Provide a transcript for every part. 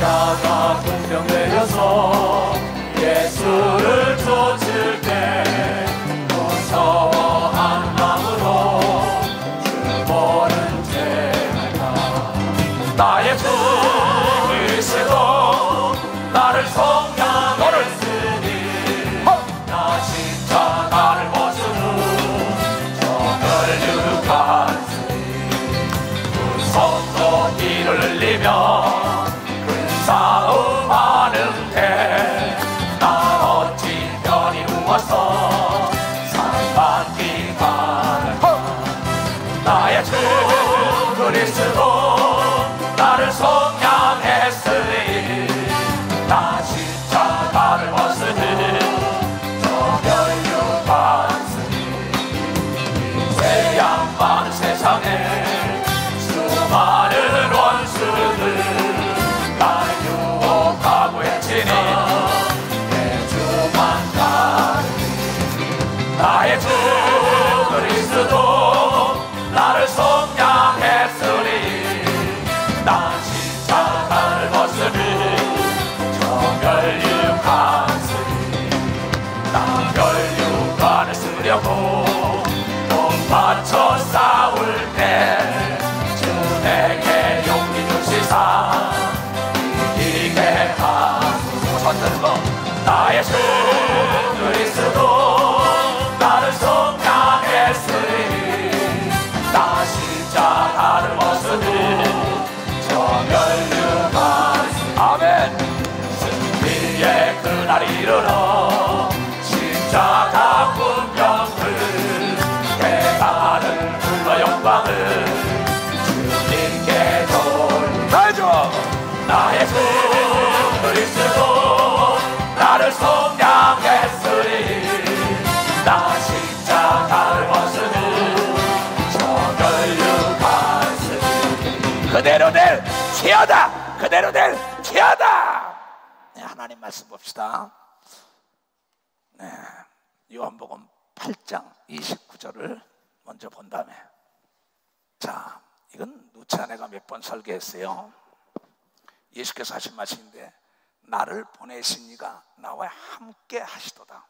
십자가 군병 내려서 예수를 쫓을 때 무서워한 마음으로 주보는 죄할까. 나의 주 그리스도 나를 속량했으니 나 십자가를 벗은 후 정결육하으니 그 손도 피를 흘리며 큰 싸움하는데 나 어찌 편히 누워서 상반기 가는가. 나의 주 그리스도 나를 속량했으니 나 십자가를 벗으니 정결육하으니 이제 양반 세상에 수많은 원수들 날 유혹하고 해치니 내 주만 다르니. 나의 주 그리스도 나를 속량했으니 나 십자가를 벗으니 정결육하으니 나 결육관을 쓰려고 몸 바쳐 싸울 때 주 내게 용기 주시사 이기게 하소서. 나의 주 그리스도 나를 속량했으니 나 십자가를 벗으니 정결육하으니. 아멘. 승리의 그날이 이르러 십자가 군병을 대가를 불러 영광을 주님께 돌리죠. 나의 주 그리스도 나를 속량했으니 나 십자가를 벗으니 정결육하으니. 그대로 될 죄하다. 그대로 될 죄하다. 네, 하나님 말씀 봅시다. 네, 요한복음 8장 29절을 먼저 본 다음에, 자, 이건 누차내가 몇 번 설계했어요. 예수께서 하신 말씀인데 나를 보내신 이가 나와 함께 하시도다.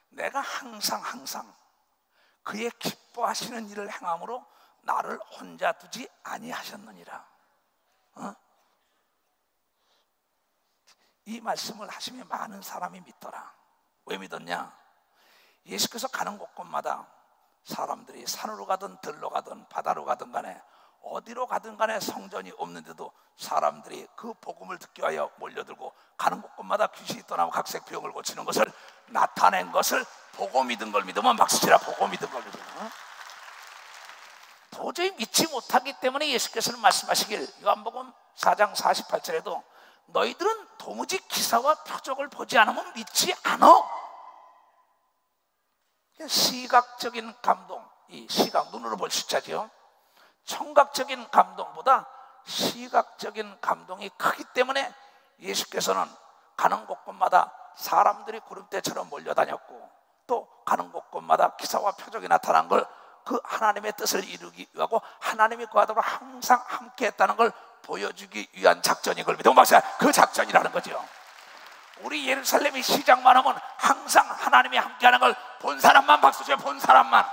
내가 항상 그의 기뻐하시는 일을 행함으로 나를 혼자 두지 아니하셨느니라. 이 말씀을 하시면 많은 사람이 믿더라. 왜 믿었냐? 예수께서 가는 곳곳마다 사람들이 산으로 가든 들로 가든 바다로 가든 간에 어디로 가든 간에 성전이 없는데도 사람들이 그 복음을 듣기 위하여 몰려들고 가는 곳곳마다 귀신이 떠나고 각색 병을 고치는 것을 나타낸 것을 보고 믿은 걸 믿으면 박수치라. 보고 믿은 걸 믿으면. 도저히 믿지 못하기 때문에 예수께서는 말씀하시길, 요한복음 4장 48절에도 너희들은 도무지 기사와 표적을 보지 않으면 믿지 않아. 시각적인 감동, 이 시각, 눈으로 볼 수 있죠. 청각적인 감동보다 시각적인 감동이 크기 때문에 예수께서는 가는 곳곳마다 사람들이 구름대처럼 몰려다녔고, 또 가는 곳곳마다 기사와 표적이 나타난 걸 그 하나님의 뜻을 이루기 위하고 하나님이 그하더러 항상 함께 했다는 걸 보여주기 위한 작전이 걸 믿으면 박사, 그 작전이라는 거죠. 우리 예루살렘이 시작만 하면 항상 하나님이 함께하는 걸 본 사람만 박수 쳐요. 본 사람만.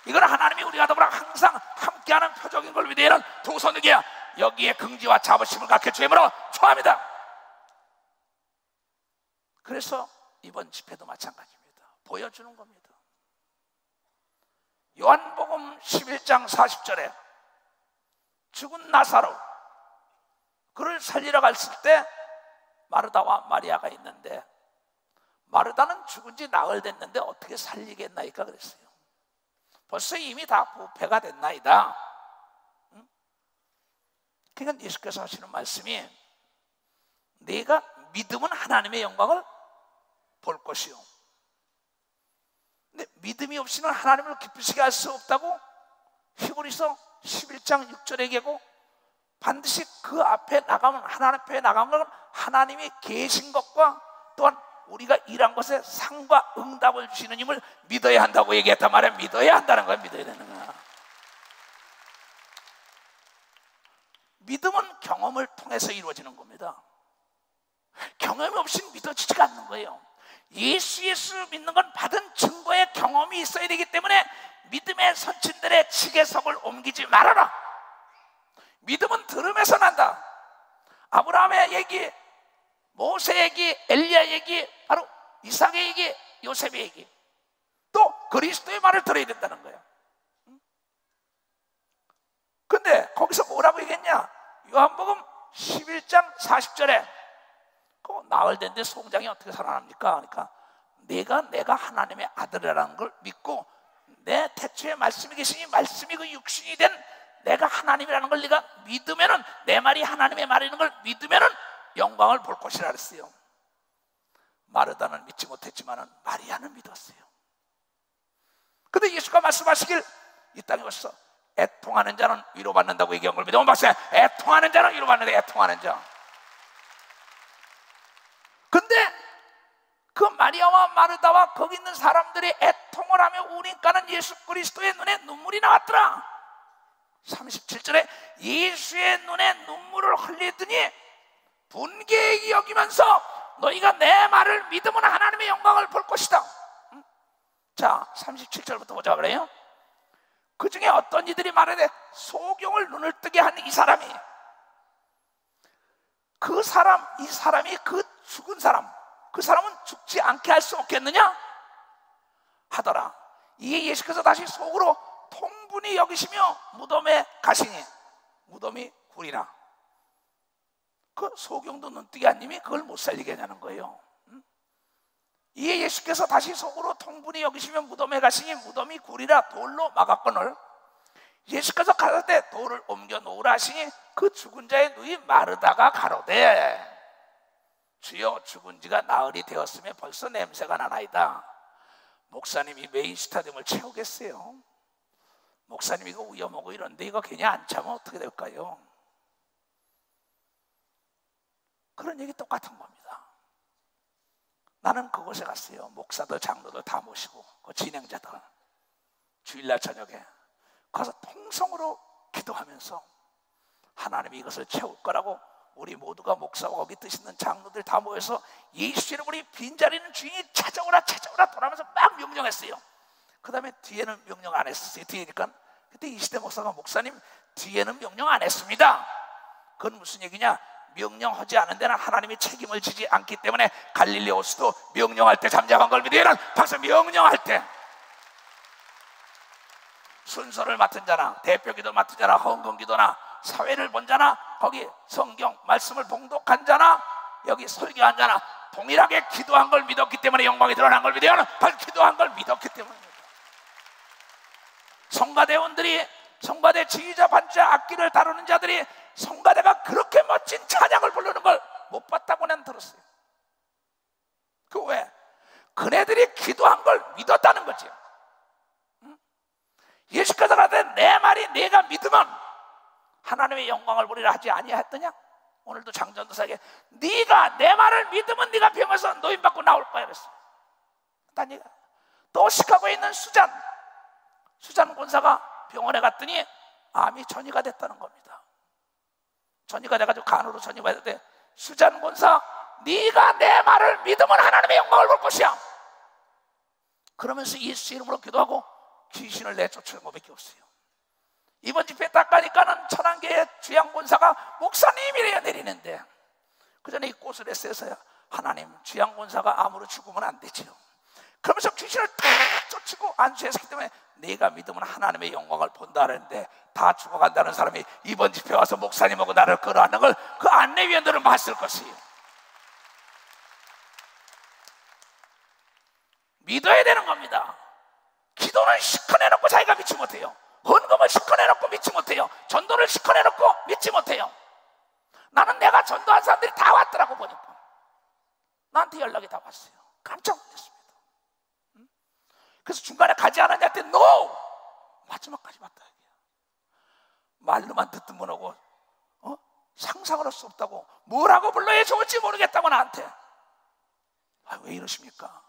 이건 하나님이 우리가 더불어 항상 함께하는 표적인 걸 위대한 두 손에게 여기에 긍지와 자부심을 갖게 주임으로 초합니다. 그래서 이번 집회도 마찬가지입니다. 보여주는 겁니다. 요한복음 11장 40절에 죽은 나사로, 그를 살리러 갔을 때 마르다와 마리아가 있는데, 마르다는 죽은 지 나흘 됐는데 어떻게 살리겠나이까 그랬어요. 벌써 이미 다 부패가 됐나이다. 그러니까 예수께서 하시는 말씀이, 네가 믿으면 하나님의 영광을 볼 것이요, 근데 믿음이 없이는 하나님을 기쁘시게 할 수 없다고 히브리서 11장 6절에 얘기하고, 반드시 그 앞에 나가면, 하나님 앞에 나가면 하나님이 계신 것과 또한 우리가 일한 것에 상과 응답을 주시는 힘을 믿어야 한다고 얘기했단 말이야. 믿어야 한다는 거야. 믿어야 되는 거야. 믿음은 경험을 통해서 이루어지는 겁니다. 경험이 없이 믿어지지가 않는 거예요. 예수 믿는 건 받은 증거의 경험이 있어야 되기 때문에 믿음의 선친들의 지게석을 옮기지 말아라. 믿음은 들음에서 난다. 아브라함의 얘기, 모세 얘기, 엘리야 얘기, 바로 이삭의 얘기, 요셉의 얘기, 또 그리스도의 말을 들어야 된다는 거예요. 근데 거기서 뭐라고 얘기했냐? 요한복음 11장 40절에 그 나흘 됐는데 송장이 어떻게 살아납니까? 그러니까 내가 하나님의 아들이라는 걸 믿고 내 태초에 말씀이 계시니 말씀이 그 육신이 된 내가 하나님이라는 걸 네가 믿으면은, 내 말이 하나님의 말이라는 걸 믿으면은 영광을 볼 것이라 그랬어요. 마르다는 믿지 못했지만은 마리아는 믿었어요. 근데 예수가 말씀하시길 이 땅에 와서 애통하는 자는 위로받는다고 얘기한 걸 믿어. 봤어요. 애통하는 자는 위로받는다. 애통하는 자. 근데 그 마리아와 마르다와 거기 있는 사람들이 애통을 하며 우니까는 예수 그리스도의 눈에 눈물이 나왔더라. 37절에 예수의 눈에 눈물을 흘리더니 분개히 여기면서 너희가 내 말을 믿으면 하나님의 영광을 볼 것이다. 자, 37절부터 보자 그래요. 그 중에 어떤 이들이 말하되 소경을 눈을 뜨게 한 이 사람이, 이 사람이 그 죽은 사람, 그 사람은 죽지 않게 할 수 없겠느냐 하더라. 이에 예수께서 다시 속으로 통분히 여기시며 무덤에 가시니 무덤이 굴이라. 그 소경도 눈뜨게 한 님이 그걸 못 살리게 하냐는 거예요. 이에 예수께서 다시 속으로 통분히 여기시며 무덤에 가시니 무덤이 굴이라 돌로 막았거늘 예수께서 가실 때 돌을 옮겨 놓으라 하시니 그 죽은 자의 누이 마르다가 가로되 주여 죽은 지가 나흘이 되었으며 벌써 냄새가 나나이다. 목사님이 메인 스타디움을 채우겠어요? 목사님 이거 위험하고 이런데 이거 괜히 안 차면 어떻게 될까요? 그런 얘기 똑같은 겁니다. 나는 그곳에 갔어요. 목사들, 장로들 다 모시고 그 진행자들 주일날 저녁에 가서 통성으로 기도하면서 하나님이 이것을 채울 거라고 우리 모두가 목사와 거기 뜻 있는 장로들 다 모여서 예수 이름으로 빈자리는 주인이 찾아오라 돌아가면서 막 명령했어요. 그 다음에 뒤에는 명령 안 했었어요. 뒤에니까 그때 이시대 목사가 목사님 뒤에는 명령 안 했습니다. 그건 무슨 얘기냐? 명령하지 않은 데는 하나님이 책임을 지지 않기 때문에 갈릴레오스도 명령할 때 잠잠한 걸 믿으라는 박사. 명령할 때 순서를 맡은 자나 대표기도 맡은 자나 헌금기도나 사회를 본 자나 거기 성경 말씀을 봉독한 자나 여기 설교한 자나 동일하게 기도한 걸 믿었기 때문에 영광이 드러난 걸 믿어요. 바로 기도한 걸 믿었기 때문입니다. 성가대원들이, 성가대 지휘자, 반주자, 악기를 다루는 자들이 성가대가 그렇게 멋진 찬양을 부르는 걸 못 봤다고 난 들었어요. 그 왜? 그네들이 기도한 걸 믿었다는 거지. 예수께서 가되 내 말이 내가 믿으면 하나님의 영광을 보리라 하지 아니하였더냐? 오늘도 장전도사에게 네가 내 말을 믿으면 네가 병에서 노인받고 나올 거야 그랬어. 또 시카고에 있는 수잔 권사가 병원에 갔더니 암이 전이가 됐다는 겁니다. 전이가 돼가지고 간으로 전이가 됐대. 수잔 권사, 네가 내 말을 믿으면 하나님의 영광을 볼 것이야. 그러면서 예수 이름으로 기도하고 귀신을 내쫓는 것밖에 없어요. 이번 집회 딱 가니까는 천안교회 주양 권사가 목사님이래야 내리는데 그 전에 이 꽃을 했어요. 하나님, 주양 권사가 암으로 죽으면 안 되죠. 그러면서 귀신을 다 쫓고 안수했기 때문에 네가 믿으면 하나님의 영광을 본다 하는데 다 죽어간다는 사람이 이번 집회 와서 목사님하고 나를 끌어안는 걸 그 안내위원들은 봤을 것이에요. 믿어야 되는 겁니다. 기도는 시커내놓고 자기가 믿지 못해요. 헌금을 시커내놓고 믿지 못해요. 전도를 시커내놓고 믿지 못해요. 나는 내가 전도한 사람들이 다 왔더라고 보니까. 나한테 연락이 다 왔어요. 깜짝 놀랐습니다. 그래서 중간에 가지 않았냐 했더니 NO! 마지막까지 왔다. 말로만 듣던 분하고 상상을 할 수 없다고, 뭐라고 불러야 좋을지 모르겠다고 나한테. 왜 이러십니까?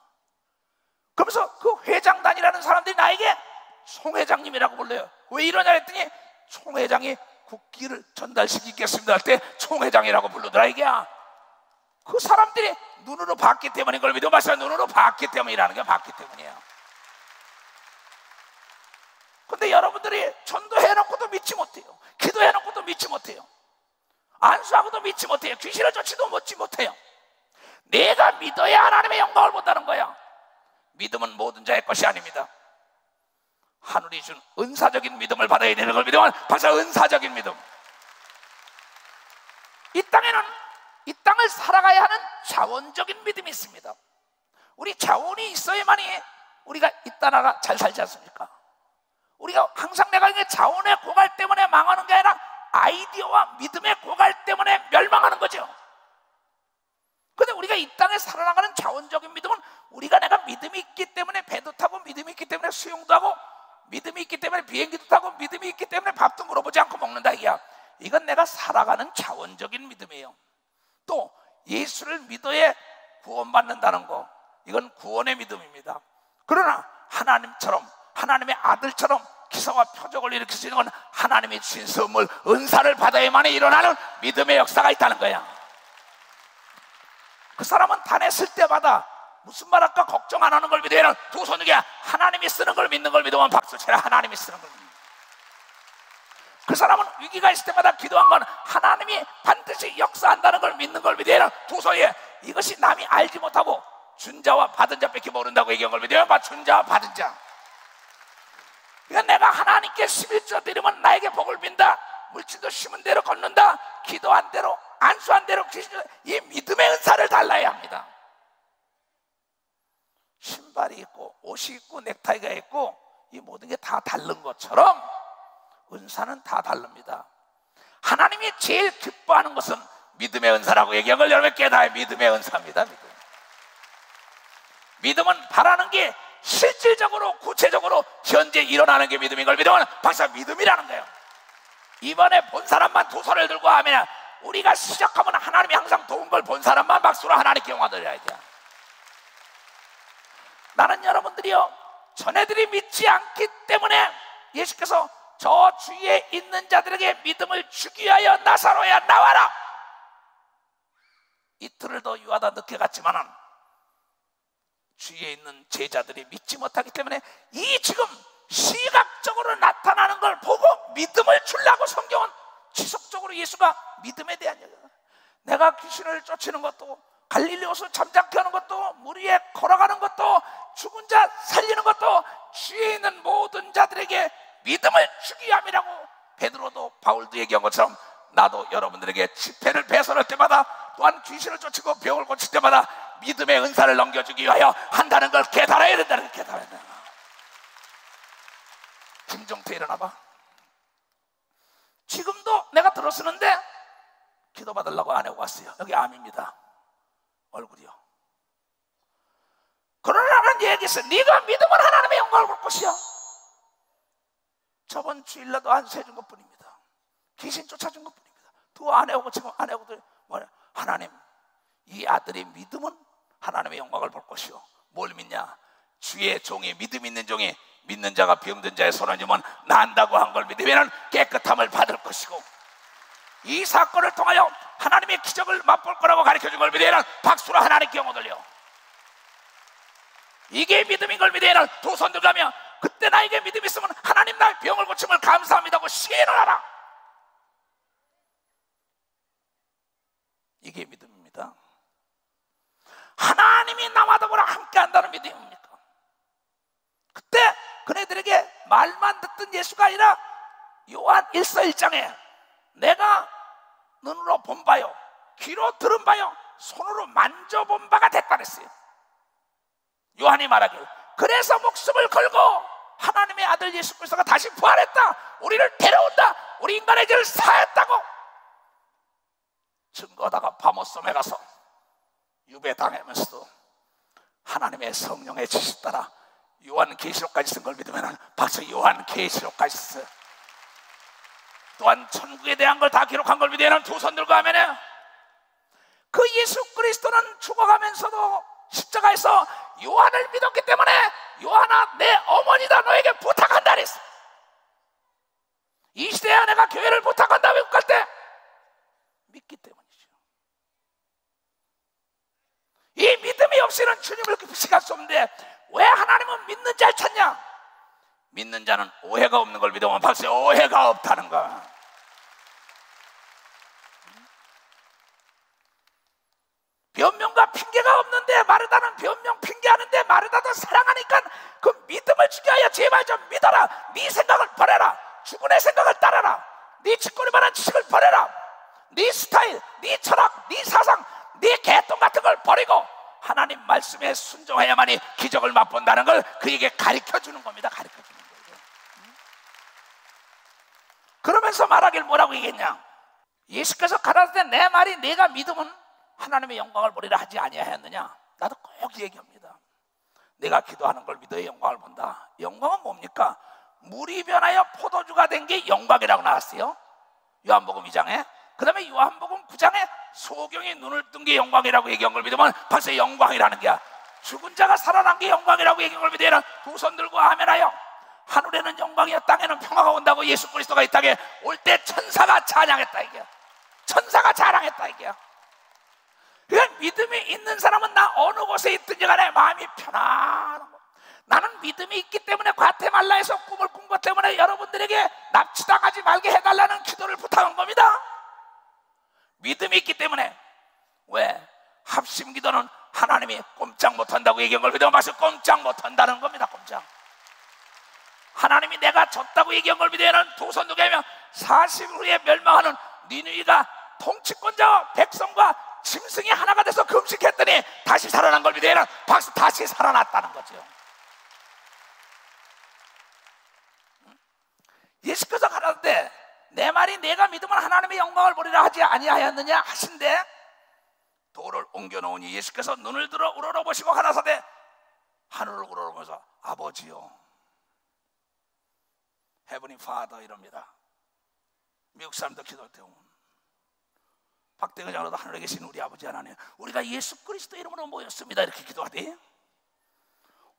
그러면서 그 회장단이라는 사람들이 나에게 송 회장님이라고 불러요. 왜 이러냐 했더니 총 회장이 국기를 전달시키겠습니다 할 때 총회장이라고 부르더라. 이게 그 사람들이 눈으로 봤기 때문인 걸 믿어 마세요. 눈으로 봤기 때문이라는 게 봤기 때문이에요. 근데 여러분들이 전도해놓고도 믿지 못해요. 기도해놓고도 믿지 못해요. 안수하고도 믿지 못해요. 귀신을 쫓지도 믿지 못해요. 내가 믿어야 하나님의 영광을 본다는 거야. 믿음은 모든 자의 것이 아닙니다. 하늘이 준 은사적인 믿음을 받아야 되는 걸 믿으면 벌써 은사적인 믿음. 이 땅에는 이 땅을 살아가야 하는 자원적인 믿음이 있습니다. 우리 자원이 있어야만이 우리가 이 나라가 잘 살지 않습니까? 우리가 항상 내가 이게 자원의 고갈 때문에 망하는 게 아니라 아이디어와 믿음의 고갈 때문에 멸망하는 거죠. 근데 우리가 이 땅에 살아나가는 자원적인 믿음은 우리가 내가 믿음이 있기 때문에 배도 타고, 믿음이 있기 때문에 수영도 하고, 믿음이 있기 때문에 비행기도 타고, 믿음이 있기 때문에 밥도 물어보지 않고 먹는다 이야. 이건 내가 살아가는 자원적인 믿음이에요. 또 예수를 믿어야 구원받는다는 거, 이건 구원의 믿음입니다. 그러나 하나님처럼, 하나님의 아들처럼 기사와 표적을 일으킬 수 있는 건 하나님이 주신 선물, 은사를 받아야만 일어나는 믿음의 역사가 있다는 거야. 그 사람은 단했을 때마다 무슨 말 할까 걱정 안 하는 걸 믿어야 두 손 위에 하나님이 쓰는 걸 믿는 걸 믿으면 박수 쳐라. 하나님이 쓰는 걸 믿는. 그 사람은 위기가 있을 때마다 기도한 건 하나님이 반드시 역사한다는 걸 믿는 걸 믿어야 두 손 위에 이것이 남이 알지 못하고 준 자와 받은 자밖에 모른다고 얘기한 걸 믿어야 준 자와 받은 자. 그러니까 내가 하나님께 11조 드리면 나에게 복을 빈다. 물질도 심은 대로 걷는다. 기도한 대로, 안수한 대로, 이 믿음의 은사를 달라야 합니다. 신발이 있고 옷이 있고 넥타이가 있고 이 모든 게 다 다른 것처럼 은사는 다 다릅니다. 하나님이 제일 기뻐하는 것은 믿음의 은사라고 얘기한 걸 여러분 깨달아요. 믿음의 은사입니다. 믿음은 바라는 게 실질적으로 구체적으로 현재 일어나는 게 믿음인 걸 믿으면 박사 믿음이라는 거예요. 이번에 본 사람만 두 손을 들고 하면 우리가 시작하면 하나님이 항상 도운 걸 본 사람만 박수로 하나님께 영광 돌려야 돼요. 나는 여러분들이요, 전애들이 믿지 않기 때문에 예수께서 저 주위에 있는 자들에게 믿음을 주기 위하여 나사로야 나와라. 이틀을 더 유하다 늦게 갔지만은 주위에 있는 제자들이 믿지 못하기 때문에 이 지금 시각적으로 나타나는 걸 보고 믿음을 주려고 성경은 지속적으로 예수가 믿음에 대한 얘기예요. 내가 귀신을 쫓는 것도, 갈릴리 호수 잠잠케 하는 것도, 물 위에 걸어가는 것도, 죽은 자 살리는 것도 주위에 있는 모든 자들에게 믿음을 주기 위함이라고 베드로도 바울도 얘기한 것처럼 나도 여러분들에게 지폐를 배설할 때마다 또한 귀신을 쫓고 병을 고칠 때마다 믿음의 은사를 넘겨주기 위하여 한다는 걸 깨달아야 된다는 걸 깨달아야 된다. 김종태 일어나봐. 지금도 내가 들었었는데 기도받으려고 안 하고 왔어요. 여기 암입니다. 얼굴이요. 그러나는 얘기했어. 네가 믿으면 하나님의 영광을 볼 것이야. 저번 주일날도 안수해준 것뿐입니다. 귀신 쫓아준 것뿐입니다. 또 안 해오고 지금 안 해오고도 뭐냐, 하나님 이 아들의 믿음은 하나님의 영광을 볼 것이요. 뭘 믿냐? 주의 종이, 믿음 있는 종이 믿는 자가 병든 자의 손을 주면 난다고 한 걸 믿으면 깨끗함을 받을 것이고, 이 사건을 통하여 하나님의 기적을 맛볼 거라고 가르쳐준 걸 믿으면 박수로 하나님께 영광 돌려. 이게 믿음인 걸 믿으면 두 손 들가며 그때 나에게 믿음이 있으면 하나님 나의 병을 고침을 감사합니다고 시인을 하라. 이게 믿음입니다. 하나님이 나와 더불어 함께 한다는 믿음입니까? 그때 그네들에게 말만 듣던 예수가 아니라 요한 1서 1장에 내가 눈으로 본 바요, 귀로 들은 바요, 손으로 만져본 바가 됐다 그랬어요. 요한이 말하길 그래서 목숨을 걸고 하나님의 아들 예수 그리스도가 다시 부활했다, 우리를 데려온다, 우리 인간의 죄를 사했다고 증거하다가 바모섬에 가서 유배당하면서도 하나님의 성령의 지시 따라 요한계시록까지 쓴 걸 믿으면 박수 요한계시록까지 썼어요. 또한 천국에 대한 걸 다 기록한 걸 믿으면 두 손 들고 하면 그 예수 그리스도는 죽어가면서도 십자가에서 요한을 믿었기 때문에 요한아 내 어머니다 너에게 부탁한다 그랬어. 이 시대에 내가 교회를 부탁한다 외국 갈 때 믿기 때문이죠. 이 믿음이 없이는 주님을 깊이 갈 수 없는데 왜 하나님은 믿는 자를 찾냐? 믿는 자는 오해가 없는 걸 믿으면 벌써 오해가 없다는 거야. 변명과 핑계가 없는데 마르다는 변명 핑계하는데 마르다도 사랑하니까 그 믿음을 주게 하여 제발 좀 믿어라. 네 생각을 버려라. 죽은의 생각을 따라라. 네 짓거리만한 지식을 버려라. 네 스타일, 네 철학, 네 사상, 네 개똥 같은 걸 버리고 하나님 말씀에 순종해야만이 기적을 맛본다는 걸 그에게 가르쳐주는 겁니다. 가르쳐주는 거예요. 그러면서 말하길 뭐라고 얘기했냐? 예수께서 가라사대 내 말이 내가 믿으면 하나님의 영광을 보리라 하지 아니하였느냐? 나도 꼭 얘기합니다. 내가 기도하는 걸 믿어야 영광을 본다. 영광은 뭡니까? 물이 변하여 포도주가 된 게 영광이라고 나왔어요. 요한복음 2장에. 그 다음에 요한복음 9장에 소경이 눈을 뜬 게 영광이라고 얘기한 걸 믿으면 벌써 영광이라는 게야. 죽은 자가 살아난 게 영광이라고 얘기한 걸 믿으면 두 손 들고 아멘하여 하늘에는 영광이요 땅에는 평화가 온다고 예수 그리스도가 이 땅에 올 때 천사가 찬양했다 이게. 천사가 자랑했다 이게. 그러니까 믿음이 있는 사람은 나 어느 곳에 있든지 간에 마음이 편안한 거. 나는 믿음이 있기 때문에 과테말라에서 꿈을 꾼 것 때문에 여러분들에게 납치당하지 말게 해달라는 기도를 부탁한 겁니다. 믿음이 있기 때문에. 왜? 합심 기도는 하나님이 꼼짝 못한다고 얘기한 걸 믿으면 벌써 꼼짝 못한다는 겁니다. 꼼짝. 하나님이 내가 졌다고 얘기한 걸 믿으면 두 손 두게 하면 40일 후에 멸망하는 니느웨가 통치권자와 백성과 짐승이 하나가 돼서 금식했더니 다시 살아난 걸 믿으면 박수 다시 살아났다는 거죠. 예수께서 가라사대 내 말이 내가 믿으면 하나님의 영광을 보리라 하지 아니하였느냐 하신데 돌을 옮겨놓으니 예수께서 눈을 들어 우러러보시고 가라사대 하늘을 우러러보면서 아버지요 헤브니 파더 이럽니다. 미국 사람들 기도할 때 박대근 장로도 하늘에 계신 우리 아버지 하나님 우리가 예수 그리스도 이름으로 모였습니다 이렇게 기도하대.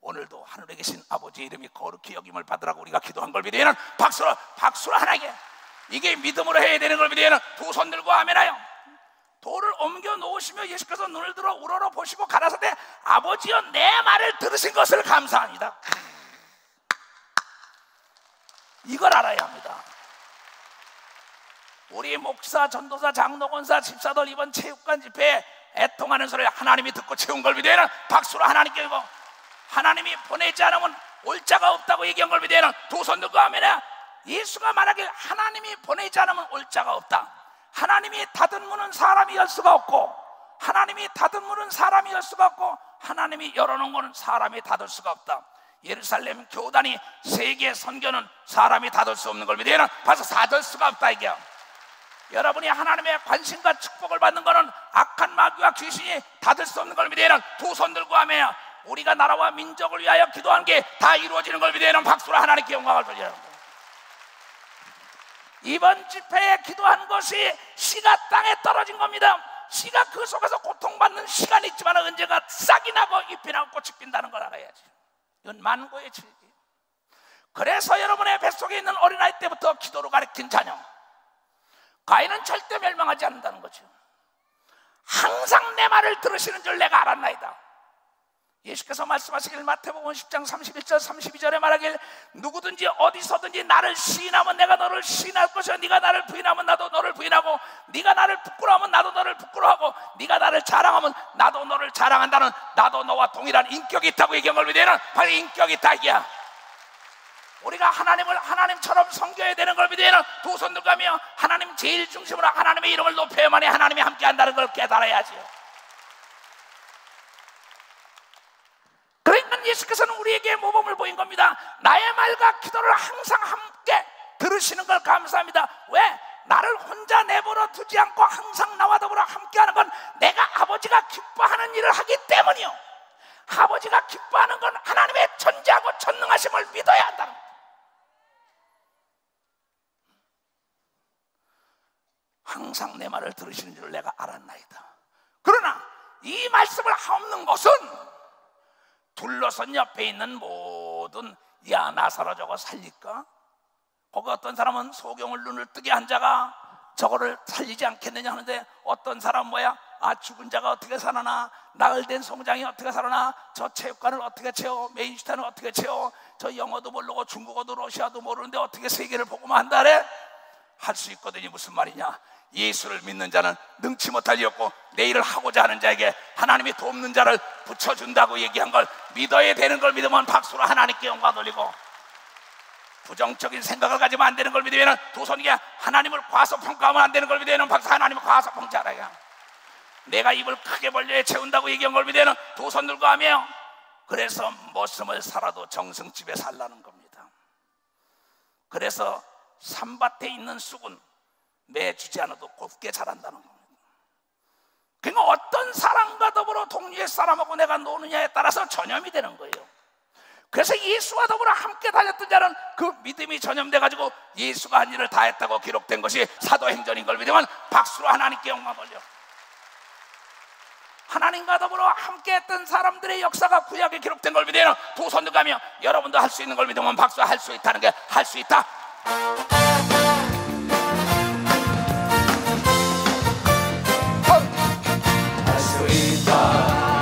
오늘도 하늘에 계신 아버지의 이름이 거룩히 여김을 받으라고 우리가 기도한 걸 믿으면 박수로 하나게 이게 믿음으로 해야 되는 걸 믿으면 두 손 들고 아멘하여 돌을 옮겨 놓으시며 예수께서 눈을 들어 우러러 보시고 가라사대 아버지여 내 말을 들으신 것을 감사합니다. 이걸 알아야 합니다. 우리 목사, 전도사, 장로, 권사, 집사들 이번 체육관 집회에 애통하는 소리를 하나님이 듣고 채운 걸 믿으면 박수로 하나님께 이고 하나님이 보내지 않으면 올 자가 없다고 얘기한 걸 믿으면 두 손 들고 아멘해. 예수가 말하길 하나님이 보내지 않으면 올 자가 없다. 하나님이 닫은 문은 사람이 열 수가 없고 하나님이 닫은 문은 사람이 열 수가 없고 하나님이 열어놓은 문은 사람이 닫을 수가 없다. 예루살렘 교단이 세계 선교는 사람이 닫을 수 없는 걸 믿으면 벌써 닫을 수가 없다 이게. 여러분이 하나님의 관심과 축복을 받는 것은 악한 마귀와 귀신이 닫을 수 없는 걸 믿으면 두 손 들고 하며 우리가 나라와 민족을 위하여 기도한 게 다 이루어지는 걸 믿으면 박수로 하나님께 영광을 돌리라는 거예요. 이번 집회에 기도한 것이 씨가 땅에 떨어진 겁니다. 씨가 그 속에서 고통받는 시간이 있지만 언제가 싹이 나고 잎이 나고 꽃이 핀다는 걸 알아야지. 이건 만고의 진리. 그래서 여러분의 뱃속에 있는 어린아이 때부터 기도로 가르친 자녀 가인은 절대 멸망하지 않는다는 거죠. 항상 내 말을 들으시는 줄 내가 알았나이다. 예수께서 말씀하시길 마태복음 10장 31절 32절에 말하길 누구든지 어디서든지 나를 시인하면 내가 너를 시인할 것이요 네가 나를 부인하면 나도 너를 부인하고 네가 나를 부끄러워하면 나도 너를 부끄러워하고 네가 나를 자랑하면 나도 너를 자랑한다는 나도 너와 동일한 인격이 있다고 얘기한 걸 믿으면 바로 인격이 있다 이게야. 우리가 하나님을 하나님처럼 섬겨야 되는 걸 믿으면 두 손 들고 가며 하나님 제일 중심으로 하나님의 이름을 높여야만이 하나님이 함께 한다는 걸 깨달아야지요. 그러니까 예수께서는 우리에게 모범을 보인 겁니다. 나의 말과 기도를 항상 함께 들으시는 걸 감사합니다. 왜? 나를 혼자 내버려 두지 않고 항상 나와 더불어 함께하는 건 내가 아버지가 기뻐하는 일을 하기 때문이요. 아버지가 기뻐하는 건 하나님의 전지하고 전능하심을 믿어야 한다는 거예요. 항상 내 말을 들으시는 줄 내가 알았나이다. 그러나 이 말씀을 하옵는 것은 둘러선 옆에 있는 모든 야 나사로 저거 살릴까? 거기 어떤 사람은 소경을 눈을 뜨게 한 자가 저거를 살리지 않겠느냐 하는데, 어떤 사람은 뭐야? 죽은 자가 어떻게 살아나? 나흘된 송장이 어떻게 살아나? 저 체육관을 어떻게 채워? 메인슈타는 어떻게 채워? 저 영어도 모르고 중국어도 러시아도 모르는데 어떻게 세계를 보고만 한다래? 할 수 있거든요. 무슨 말이냐? 예수를 믿는 자는 능치 못할 리 없고, 내 일을 하고자 하는 자에게 하나님이 돕는 자를 붙여준다고 얘기한 걸 믿어야 되는 걸 믿으면 박수로 하나님께 영광 돌리고, 부정적인 생각을 가지면 안 되는 걸 믿으면 도선이가 하나님을 과소평가하면 안 되는 걸 믿으면 박수 하나님을 과소평가하라. 내가 입을 크게 벌려 채운다고 얘기한 걸 믿으면 도선들과 하며, 그래서 머슴을 살아도 정승집에 살라는 겁니다. 그래서 산밭에 있는 쑥은 매주지 않아도 곱게 자란다는 겁니다. 그러니까 어떤 사람과 더불어 동료의 사람하고 내가 노느냐에 따라서 전염이 되는 거예요. 그래서 예수와 더불어 함께 다녔던 자는 그 믿음이 전염돼가지고 예수가 한 일을 다 했다고 기록된 것이 사도행전인 걸 믿으면 박수로 하나님께 영광 돌려. 하나님과 더불어 함께 했던 사람들의 역사가 구약에 기록된 걸 믿으면 도선도 가며, 여러분도 할 수 있는 걸 믿으면 박수. 할 수 있다는 게 할 수 있다. 할 수 있다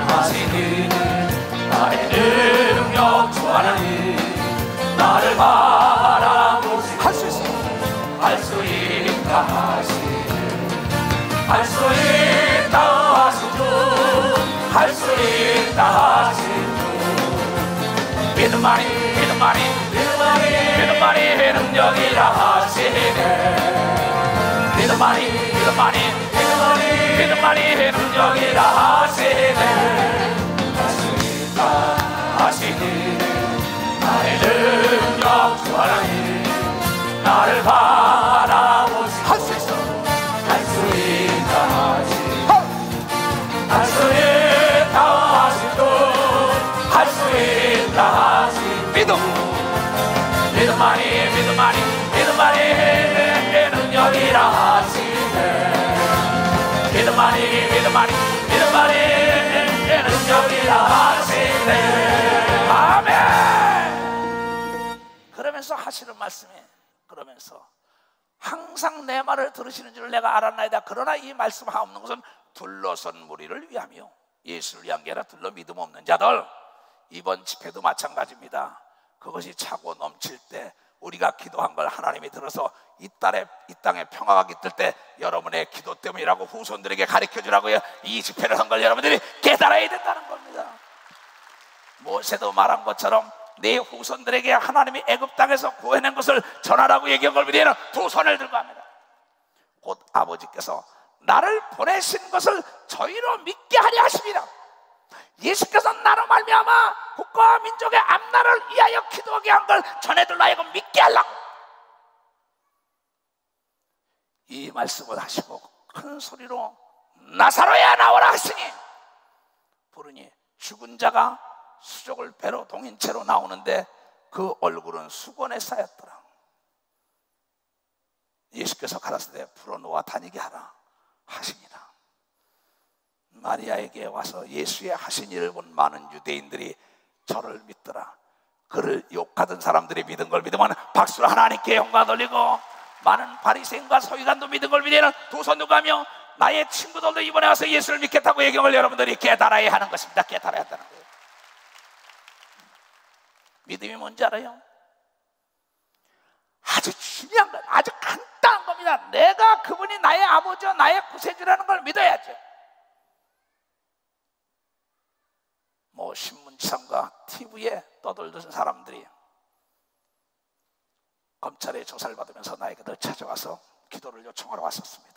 하시는 나의 능력 주하나님, 나를 바라보시고 할 수 있어. 할 수 있다 하시는, 할 수 있다 하시는, 할 수 있다 하시는, 믿음만이 믿음만이 믿음만이 믿음만이 능력이라 하시네. 믿음만이 믿음만이 믿음만이 믿음만이 능력이라 하시네. 할 수 있다 하시니 나의 능력 주 하나님, 나를 바라보시고 할 수 있어. 할 수 있다 하시니, 할 수 있다 하시고, 할 수 있다 하시니, 믿음만이 믿음만이 믿음만이 능력이라 하시네. 믿음만이 믿음만이 믿음만이 능력이라 하시네. 아멘. 그러면서 하시는 말씀이, 그러면서 항상 내 말을 들으시는 줄 내가 알았나이다. 그러나 이 말씀 하옵는 것은 둘러선 무리를 위하며 예수를 위한 게 아니라 둘러 믿음 없는 자들. 이번 집회도 마찬가지입니다. 그것이 차고 넘칠 때 우리가 기도한 걸 하나님이 들어서 이 땅에 평화가 깃들 때 여러분의 기도 때문이라고 후손들에게 가르쳐 주라고요. 이 집회를 한 걸 여러분들이 깨달아야 된다는 겁니다. 모세도 말한 것처럼 내 후손들에게 하나님이 애굽 땅에서 구해낸 것을 전하라고 얘기한 걸 믿으면 두 손을 들고 합니다. 곧 아버지께서 나를 보내신 것을 저희로 믿게 하려 하십니다. 예수께서 나로 말미암아 국가와 민족의 앞날을 위하여 기도하게 한 걸 전해들로 하여금 믿게 하려고 이 말씀을 하시고 큰 소리로 나사로야 나오라 하시니, 부르니 죽은 자가 수족을 배로 동인 채로 나오는데 그 얼굴은 수건에 쌓였더라. 예수께서 가라사대 풀어놓아 다니게 하라 하시니라. 마리아에게 와서 예수의 하신 일을 본 많은 유대인들이 저를 믿더라. 그를 욕하던 사람들이 믿은 걸 믿으면 박수로 하나님께 영광 돌리고, 많은 바리새인과 서기관도 믿은 걸 믿으면 두 손 들고 가며 나의 친구들도 이번에 와서 예수를 믿겠다고 얘기한 걸 여러분들이 깨달아야 하는 것입니다. 깨달아야 한다는 거예요. 믿음이 뭔지 알아요? 아주 중요한 것, 아주 간단한 겁니다. 내가 그분이 나의 아버지와 나의 구세주라는 걸 믿어야죠. 뭐 신문지상과 TV에 떠들던 사람들이 검찰의 조사를 받으면서 나에게 늘 찾아와서 기도를 요청하러 왔었습니다.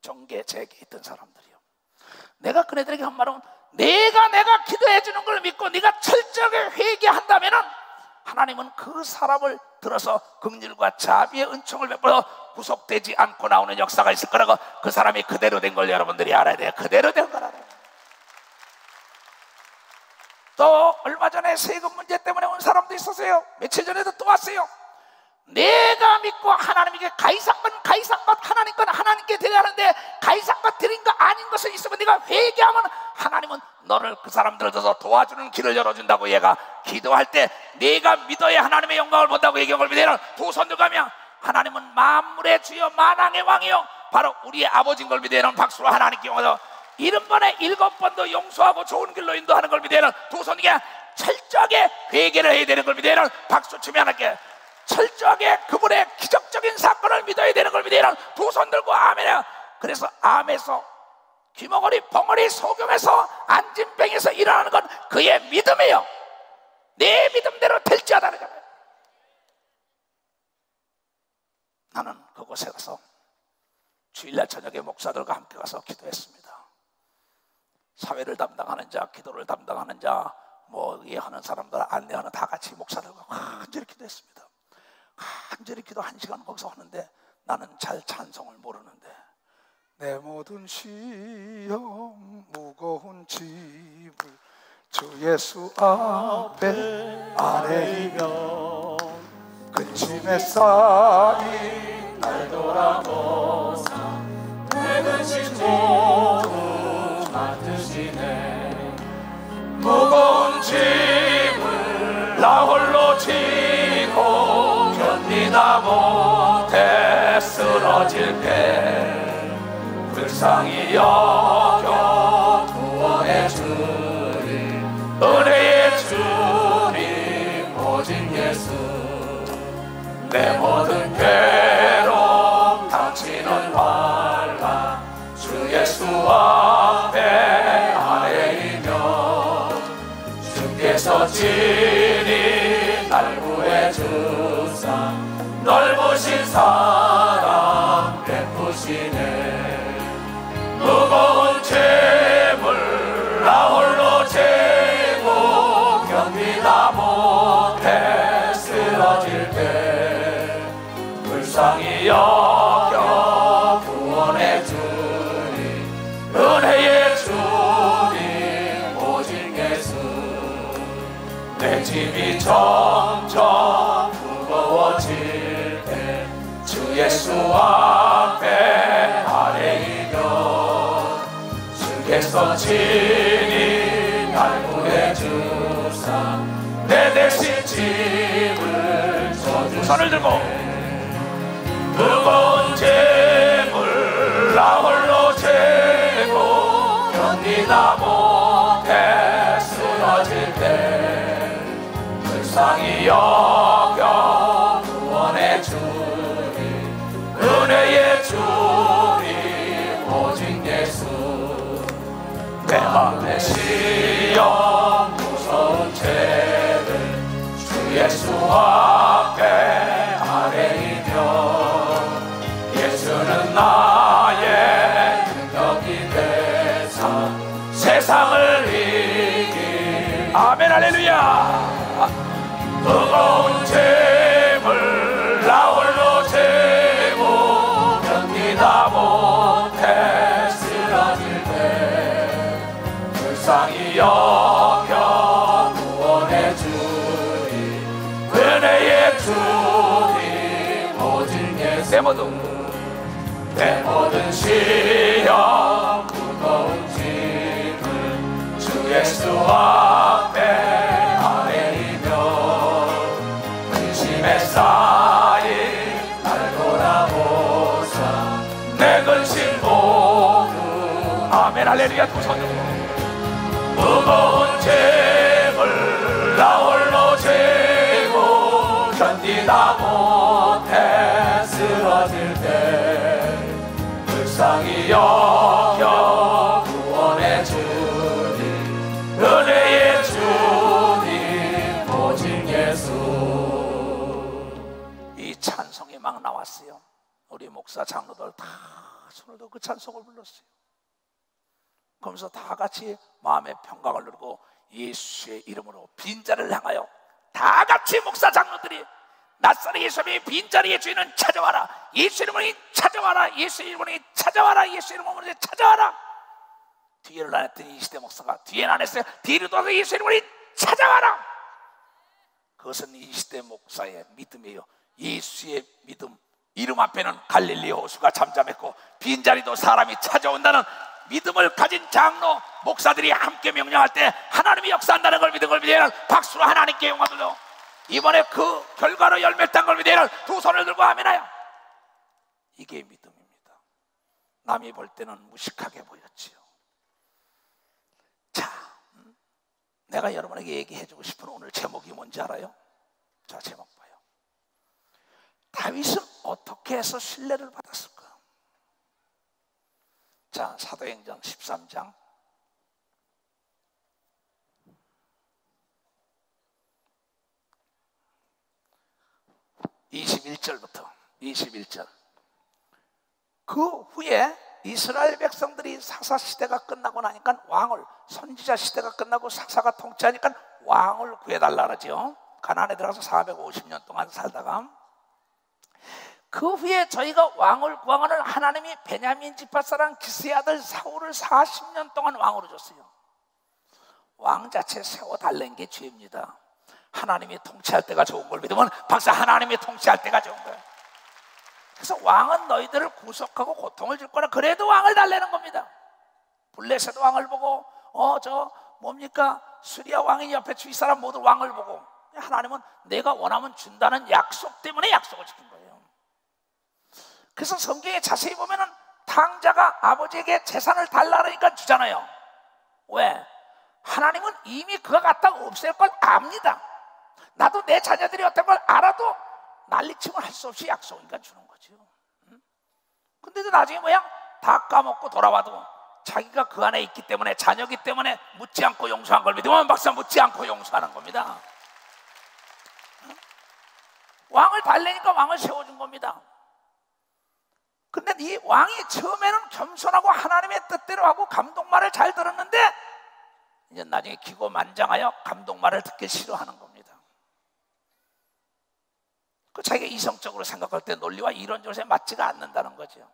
정계, 재계 있던 사람들이요. 내가 그네들에게 한 말은, 내가 기도해 주는 걸 믿고 네가 철저하게 회개한다면은 하나님은 그 사람을 들어서 긍휼과 자비의 은총을 베풀어 구속되지 않고 나오는 역사가 있을 거라고. 그 사람이 그대로 된 걸 여러분들이 알아야 돼요. 그대로 된 걸 알아야 돼요. 또 얼마 전에 세금 문제 때문에 온 사람도 있었어요. 며칠 전에도 또 왔어요. 내가 믿고 하나님에게 가이사건 하나님 건 하나님께 드려야 하는데 가이사건 드린 거 아닌 것을 있으면 내가 회개하면 하나님은 너를 그 사람들을 둬서 도와주는 길을 열어준다고. 얘가 기도할 때 네가 믿어야 하나님의 영광을 본다고 얘기한 믿어야. 두 손 들고하면 하나님은 만물의 주여 만왕의 왕이요 바로 우리의 아버지인 걸 믿어야. 박수로 하나님께 영광을. 70번에 7번도 용서하고 좋은 길로 인도하는 걸 믿어야. 두 손 들게 철저하게 회개를 해야 되는 걸 믿어야. 박수 치며 하나님께 철저하게 그분의 기적적인 사건을 믿어야 되는 걸 믿어야. 두 손 들고 아멘이야. 그래서 암에서 귀머거리 벙어리 소경에서 안진뱅에서 일어나는 건 그의 믿음이에요. 내 믿음대로 될지어다는 거예요. 나는 그곳에 가서 주일날 저녁에 목사들과 함께 가서 기도했습니다. 사회를 담당하는 자, 기도를 담당하는 자, 뭐 하는 사람들 안내하는 다 같이 목사들과 간절히 기도했습니다. 간절히 기도 1시간 거기서 하는데 나는 잘 찬송을 모르는데 내 모든 시험 무거운 짐을 주 예수 앞에 아뢰이며 근심에 쌓인 날 돌아보사 내 근심 모두 맡으시네. 무거운 짐을 나 홀로 지고 견디다 못해 쓰러질 때 불쌍히 여겨 구원해 주리 은혜의 주님 오직 예수. 내 모든 괴로움 당치는 환난 주 예수 앞에 아뢰이며 주께서 친히 날 구해 주사 넓으신 사랑 베푸시네. 무거운 짐을 나 홀로 지고 견디다 못해 쓰러질 때 불쌍히 여겨 구원해 주리 은혜의 주님 오직 예수. 내 짐이 점점 무거워질 때 주 예수 앞에 아뢰이며 주께서 친히 날 구해 주사 내 대신 짐을 져주시네. 손을 들고 무거운 짐을 나 홀로 지고 견디다 못해 쓰러질 때 불쌍히 여겨 구원해 주리 은혜의 주님 오직 예수. 내 맘의 시험 무서운 죄를 주 예수 앞에 아뢰이며 예수는 나의 능력이 되사 세상을 이길. 아멘 할렐루야. 무거운 짐을 나 홀로 지고 견디다 못해 쓰러질 때 불쌍히 여겨 구원해 주리 은혜의 주님 오직 예수. 내 모든 시험 무거운 짐을 주 예수 앞에 아뢰이며 근심에 쌓인 날 돌아보사 내 근심 모두 아멘 할렐루야. 두 손으로 무거운 짐을 나 홀로 지고 견디다 못해 쓰러질 때 불쌍히 여겨 구원해 주리 은혜의 주님 오직 예수. 이 찬송이 막 나왔어요. 우리 목사 장로들 다 손을 들고 그 찬송을 불렀어요. 그러면서 다 같이 마음의 평강을 누리고 예수의 이름으로 빈자를 향하여 다 같이 목사 장로들이 낯설이 예수님이 빈자리의 주인은 찾아와라. 예수 이름으로 찾아와라. 예수 이름으로 찾아와라. 예수 이름으로 찾아와라. 뒤에를 안 했더니 이시대 목사가 뒤에는 안 했어요. 뒤로 돌아서 예수 이름으로 찾아와라. 그것은 이시대 목사의 믿음이에요. 예수의 믿음. 이름 앞에는 갈릴리 호수가 잠잠했고 빈자리도 사람이 찾아온다는 믿음을 가진 장로, 목사들이 함께 명령할 때 하나님이 역사한다는 걸 믿은 걸 믿으면 박수로 하나님께 영광 돌려. 이번에 그 결과로 열매 딴 걸 믿으면 두 손을 들고 아멘하여. 이게 믿음입니다. 남이 볼 때는 무식하게 보였지요. 자, 내가 여러분에게 얘기해주고 싶은 오늘 제목이 뭔지 알아요? 자, 제목 봐요. 다윗은 어떻게 해서 신뢰를 받았을까? 자, 사도행전 13장 21절부터 21절. 그 후에 이스라엘 백성들이 사사 시대가 끝나고 나니까 왕을, 선지자 시대가 끝나고 사사가 통치하니까 왕을 구해달라 그러죠. 가나안에 들어가서 450년 동안 살다가 그 후에 저희가 왕을 구하거늘 하나님이 베냐민 지파 사람 기스의 아들 사울을 40년 동안 왕으로 줬어요. 왕 자체 세워달라는 게 죄입니다. 하나님이 통치할 때가 좋은 걸 믿으면 박사, 하나님이 통치할 때가 좋은 거예요. 그래서 왕은 너희들을 구속하고 고통을 줄 거라. 그래도 왕을 달래는 겁니다. 블레셋 왕을 보고 저 뭡니까 수리아 왕이 옆에 주위 사람 모두 왕을 보고, 하나님은 내가 원하면 준다는 약속 때문에 약속을 지킨 거예요. 그래서 성경에 자세히 보면은 탕자가 아버지에게 재산을 달라니까 주잖아요. 왜? 하나님은 이미 그가 갖다가 없앨 걸 압니다. 나도 내 자녀들이 어떤 걸 알아도 난리침을 할 수 없이 약속이니까 주는 거죠. 근데도 나중에 뭐야? 다 까먹고 돌아와도 자기가 그 안에 있기 때문에, 자녀기 때문에 묻지 않고 용서한 걸 믿으면 박사, 묻지 않고 용서하는 겁니다. 왕을 달래니까 왕을 세워준 겁니다. 근데 이 왕이 처음에는 겸손하고 하나님의 뜻대로 하고 감독말을 잘 들었는데 이제 나중에 기고만장하여 감독말을 듣기 싫어하는 겁니다. 그 자기가 이성적으로 생각할 때 논리와 이론적으로 맞지가 않는다는 거죠.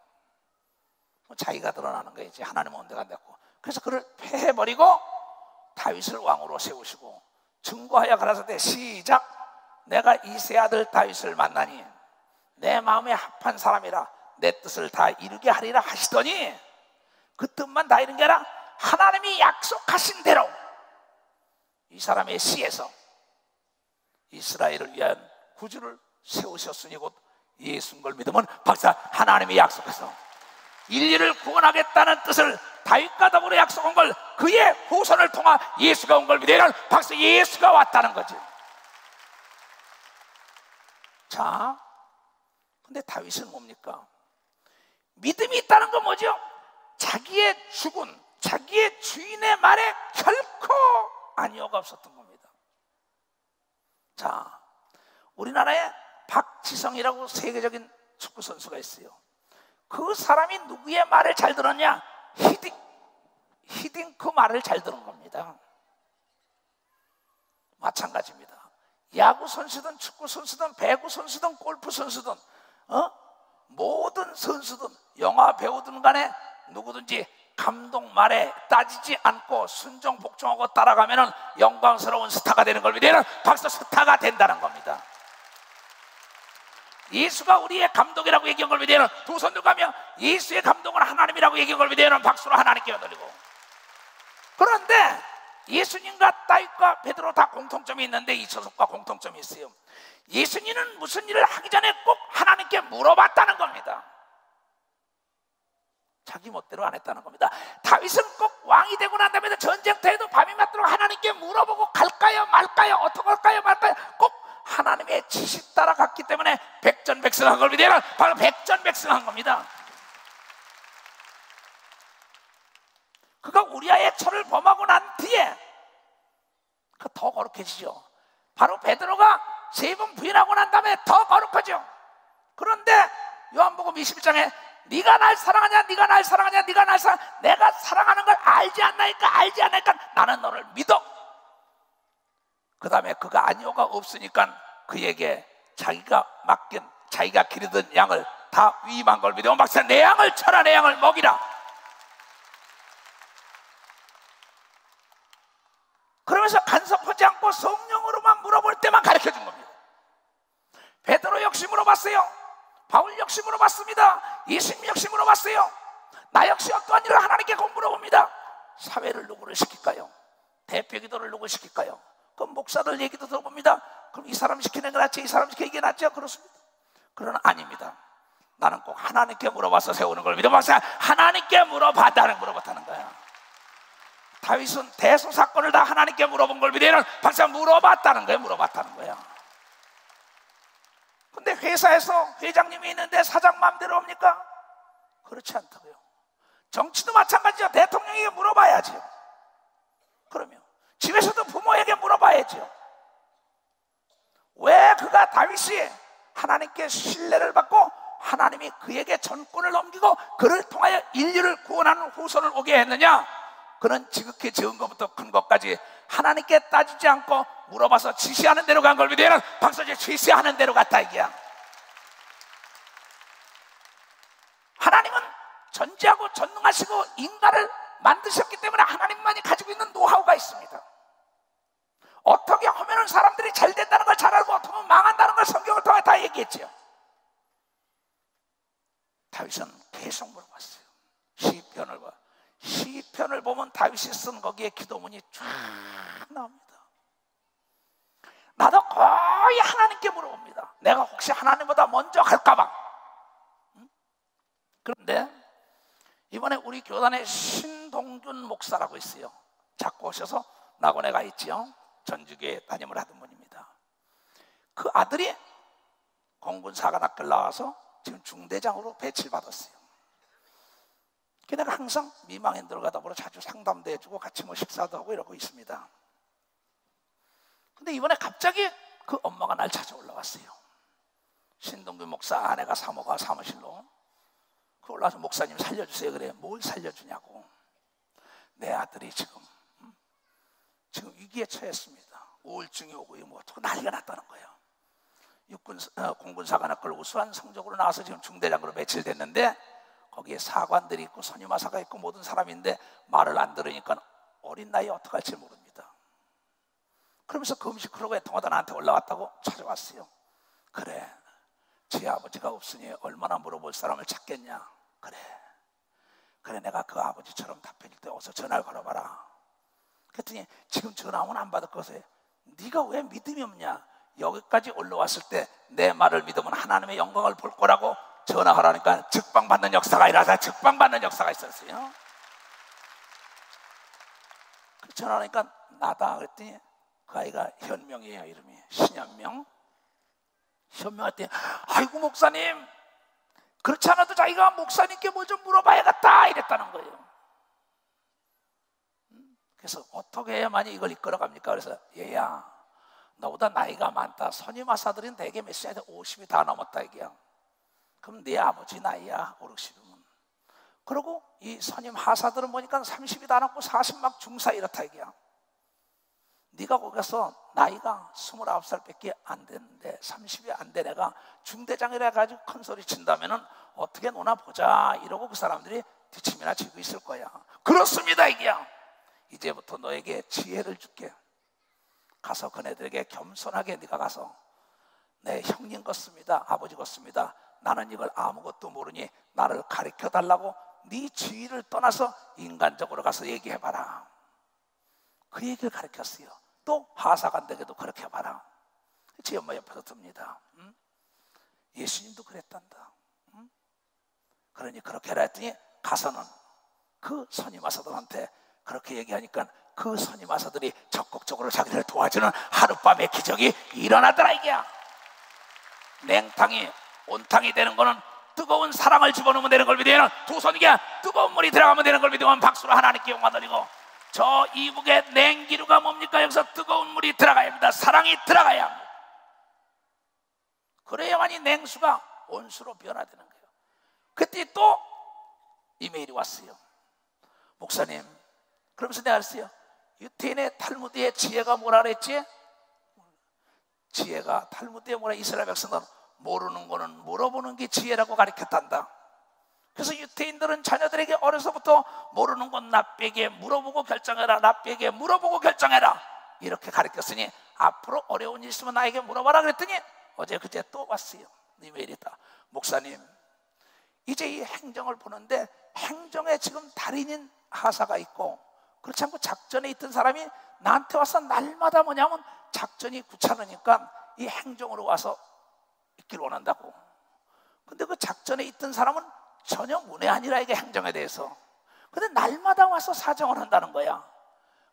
자기가 드러나는 거지. 하나님은 온데가 안 됐고. 그래서 그를 패해버리고 다윗을 왕으로 세우시고 증거하여 가라사대 시작. 내가 이세 아들 다윗을 만나니 내 마음에 합한 사람이라 내 뜻을 다 이루게 하리라 하시더니, 그 뜻만 다 이룬 게 아니라 하나님이 약속하신 대로 이 사람의 씨에서 이스라엘을 위한 구주를 세우셨으니 곧 예수인 걸 믿으면 박사, 하나님이 약속해서 인류를 구원하겠다는 뜻을 다윗과 더불어 약속한 걸 그의 후손을 통하 예수가 온 걸 믿으면 박사, 예수가 왔다는 거지. 자, 근데 다윗은 뭡니까? 믿음이 있다는 건 뭐죠? 자기의 죽은, 자기의 주인의 말에 결코 아니오가 없었던 겁니다. 자, 우리나라에 박지성이라고 세계적인 축구 선수가 있어요. 그 사람이 누구의 말을 잘 들었냐? 히딩크 말을 잘 들은 겁니다. 마찬가지입니다. 야구 선수든 축구 선수든 배구 선수든 골프 선수든 모든 선수든 영화 배우든 간에 누구든지 감독 말에 따지지 않고 순종 복종하고 따라가면은 영광스러운 스타가 되는 걸 믿으면 박사, 스타가 된다는 겁니다. 예수가 우리의 감독이라고 얘기한 걸 믿으면 두 손 들고 가며 예수의 감독은 하나님이라고 얘기한 걸 믿으면 박수로 하나님께 올리고. 그런데 예수님과 다윗과 베드로 다 공통점이 있는데 이 소속과 공통점이 있어요. 예수님은 무슨 일을 하기 전에 꼭 하나님께 물어봤다는 겁니다. 자기 멋대로 안 했다는 겁니다. 다윗은 꼭 왕이 되고 난 다음에 전쟁터에도 밤이 맞도록 하나님께 물어보고 갈까요 말까요 어떻게 할까요 말까요 꼭 하나님의 지시 따라 갔기 때문에 백전백승한 걸 믿으면 바로 백전백승한 겁니다. 그가 우리아의 철을 범하고 난 뒤에 그 더 거룩해지죠. 바로 베드로가 3번 부인하고 난 다음에 더 거룩하죠. 그런데 요한복음 21장에 네가 날 사랑하냐, 네가 날 사랑하냐, 네가 날 사랑하냐, 내가 사랑하는 걸 알지 않나니까 나는 너를 믿어. 그 다음에 그가 아니오가 없으니까 그에게 자기가 맡긴, 자기가 기르던 양을 다 위임한 걸 믿어. 박사, 내 양을 쳐라, 내 양을 먹이라. 그러면서 간섭하지 않고 성령으로만 물어볼 때만 가르쳐준 겁니다. 베드로 역시 물어봤어요. 바울 역시 물어봤습니다. 예수님 역시 물어봤어요. 나 역시 어떠한 일을 하나님께 물어봅니다. 사회를 누구를 시킬까요? 대표 기도를 누구 시킬까요? 그럼 목사들 얘기도 들어봅니다. 그럼 이 사람 시키는 게 낫지, 이 사람 시키는 게 낫죠? 그렇습니다. 그러나 아닙니다. 나는 꼭 하나님께 물어봐서 세우는 걸 믿어봤어요. 하나님께 물어봤다는 물어봤다는 거야. 다윗은 대소사건을 다 하나님께 물어본 걸 믿어요. 박사 물어봤다는 거예요. 물어봤다는 거예요. 근데 회사에서 회장님이 있는데 사장 마음대로 합니까? 그렇지 않다고요. 정치도 마찬가지죠. 대통령에게 물어봐야죠. 그러면 집에서도 부모에게 물어봐야죠. 왜 그가 다윗이 하나님께 신뢰를 받고 하나님이 그에게 전권을 넘기고 그를 통하여 인류를 구원하는 후손을 오게 했느냐? 그는 지극히 적은 것부터 큰 것까지 하나님께 따지지 않고 물어봐서 지시하는 대로 간 걸 믿어요. 박사님 지시하는 대로 갔다 이게야. 하나님은 전지하고 전능하시고 인간을 만드셨기 때문에 하나님만이 가지고 있는 노하우가 있습니다. 어떻게 하면 사람들이 잘 된다는 걸 잘 알고 어떻게 하면 망한다는 걸 성경을 통해 다 얘기했죠. 다윗은 계속 물어봤어요. 시편을 봐. 시편을 보면 다윗이 쓴 거기에 기도문이 쫙 나옵니다. 나도 거의 하나님께 물어봅니다. 내가 혹시 하나님보다 먼저 갈까봐. 그런데 이번에 우리 교단에 신동균 목사라고 있어요. 자꾸 오셔서 낙원에 가 있지요. 전주교회 담임을 하던 분입니다. 그 아들이 공군사관학교를 나와서 지금 중대장으로 배치를 받았어요. 내가 항상 미망인들 보러 자주 상담도 해주고 같이 뭐 식사도 하고 이러고 있습니다. 근데 이번에 갑자기 그 엄마가 날 찾아 올라왔어요. 신동균 목사 아내가 사모가 사무실로 그 올라와서 목사님 살려주세요. 그래. 뭘 살려주냐고. 내 아들이 지금 위기에 처했습니다. 우울증이 오고 뭐 어떻게 난리가 났다는 거예요. 공군사관학교를 우수한 성적으로 나와서 지금 중대장으로 배치됐는데 거기에 사관들이 있고 선임하사가 있고 모든 사람인데 말을 안 들으니까 어린 나이에 어떡할지 모릅니다. 그러면서 금식하라고 통하다 나한테 올라왔다고 찾아왔어요. 그래, 제 아버지가 없으니 얼마나 물어볼 사람을 찾겠냐. 그래 내가 그 아버지처럼 답해줄 때 어서 전화를 걸어봐라. 그랬더니 지금 전화하면 안 받을 것에 네가 왜 믿음이 없냐. 여기까지 올라왔을 때 내 말을 믿으면 하나님의 영광을 볼 거라고 전화하라니까 즉방받는 역사가 일어나서 즉방받는 역사가 있었어요. 전화하니까 나다 그랬더니 그 아이가 현명이에요. 이름이 신현명. 현명할 때 아이고 목사님 그렇지 않아도 자기가 목사님께 뭐 좀 물어봐야겠다 이랬다는 거예요. 그래서 어떻게 해야만이 이걸 이끌어갑니까? 그래서 얘야 너보다 나이가 많다. 선임하사들은 대개 몇 살이야? 50이 다 넘었다 이게야. 그럼 네 아버지 나이야 5, 60이면. 그리고 이 선임 하사들은 보니까 30이 다 넘고 40 막 중사 이렇다 이게야. 네가 거기 가서 나이가 29살밖에 안 됐는데 30이 안 된 애가 중대장이라 해가지고 큰 소리 친다면은 어떻게 노나 보자 이러고 그 사람들이 뒤침이나 지고 있을 거야. 그렇습니다 이게야. 이제부터 너에게 지혜를 줄게. 가서 그네들에게 겸손하게 네가 가서 내 형님 같습니다. 아버지 같습니다. 나는 이걸 아무것도 모르니 나를 가르쳐달라고 네 지위를 떠나서 인간적으로 가서 얘기해봐라. 그 얘기를 가르쳤어요. 또 하사관들에게도 그렇게 해봐라. 제 엄마 옆에서 듭니다. 예수님도 그랬단다. 그러니 그렇게 해라 했더니 가서는 그 선임하사들한테 그렇게 얘기하니까 그 선임하사들이 적극적으로 자기를 도와주는 하룻밤의 기적이 일어나더라 이게야. 냉탕이 온탕이 되는 거는 뜨거운 사랑을 집어넣으면 되는 걸 믿으면 두 손이게 뜨거운 물이 들어가면 되는 걸 믿으면 박수로 하나님께 영광 돌리고 저 이북의 냉기류가 뭡니까? 여기서 뜨거운 물이 들어가야 합니다. 사랑이 들어가야 합니다. 그래야만이 냉수가 온수로 변화되는 거예요. 그때 또 이메일이 왔어요. 목사님 그러면서 내가 그랬어요. 유태인의 탈무드의 지혜가 뭐라 그랬지? 지혜가 탈무드에 뭐라 이스라엘 백성들은 모르는 거는 물어보는 게 지혜라고 가르쳤단다. 그래서 유태인들은 자녀들에게 어려서부터 모르는 건 나에게 물어보고 결정해라. 나에게 물어보고 결정해라. 이렇게 가르쳤으니 앞으로 어려운 일 있으면 나에게 물어봐라 그랬더니 어제 그제 또 왔어요. 이메일이다. 목사님 이제 이 행정을 보는데 행정에 지금 달인인 하사가 있고, 그렇지 않고 작전에 있던 사람이 나한테 와서 날마다 뭐냐면 작전이 귀찮으니까 이 행정으로 와서 있길 원한다고. 근데 그 작전에 있던 사람은 전혀 문외한이라, 이게 행정에 대해서. 근데 날마다 와서 사정을 한다는 거야.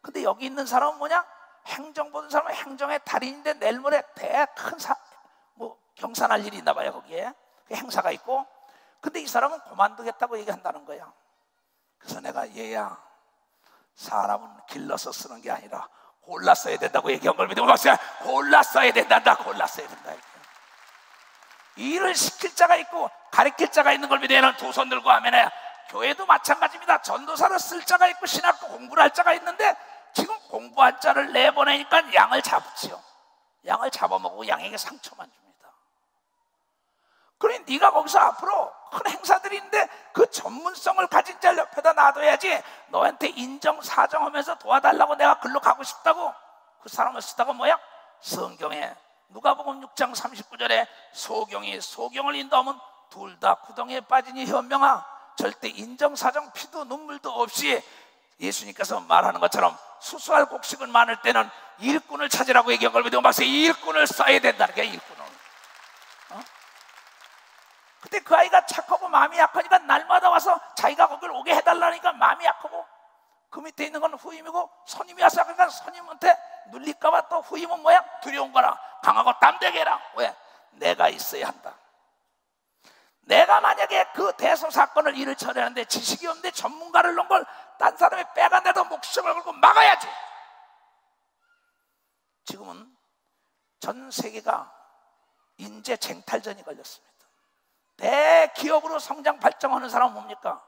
근데 여기 있는 사람은 뭐냐? 행정 보는 사람은 행정의 달인인데 내일 모레 큰 경산할 일이 있나 봐요. 거기에 행사가 있고. 근데 이 사람은 그만두겠다고 얘기한다는 거야. 그래서 내가, 얘야, 사람은 길러서 쓰는 게 아니라 골라 써야 된다고 얘기한 걸 믿으면 박수야. 골라 써야 된단다. 골라 써야 된다. 일을 시킬 자가 있고 가르칠 자가 있는 걸 믿으면 두 손 들고 하면은, 교회도 마찬가지입니다. 전도사를 쓸 자가 있고 신학교 공부를 할 자가 있는데, 지금 공부한 자를 내보내니까 양을 잡지요. 양을 잡아먹고 양에게 상처만 줍니다. 그러니 네가 거기서 앞으로 큰 행사들이 있는데 그 전문성을 가진 자를 옆에다 놔둬야지, 너한테 인정사정하면서 도와달라고 내가 글로 가고 싶다고 그 사람을 쓰다가 뭐야? 성경에 누가복음 6장 39절에 소경을 인도하면 둘 다 구덩이에 빠지니 현명아, 절대 인정사정 피도 눈물도 없이 예수님께서 말하는 것처럼 수수할 곡식은 많을 때는 일꾼을 찾으라고 얘기한 걸 믿으면 박사, 일꾼을 써야 된다는 게, 일꾼을. 근데 그 아이가 착하고 마음이 약하니까 날마다 와서 자기가 거기를 오게 해달라니까 마음이 약하고, 그 밑에 있는 건 후임이고, 선임이 와서 그러니까 선임한테 눌릴까봐 또 후임은 뭐야? 두려운 거라. 강하고 담대게 해라. 왜? 내가 있어야 한다. 내가 만약에 그 대소사건을 일을 처리하는데 지식이 없는데 전문가를 놓은 걸 딴 사람이 빼간데도 목숨을 걸고 막아야지. 지금은 전 세계가 인재 쟁탈전이 걸렸습니다. 대기업으로 성장 발전하는 사람은 뭡니까?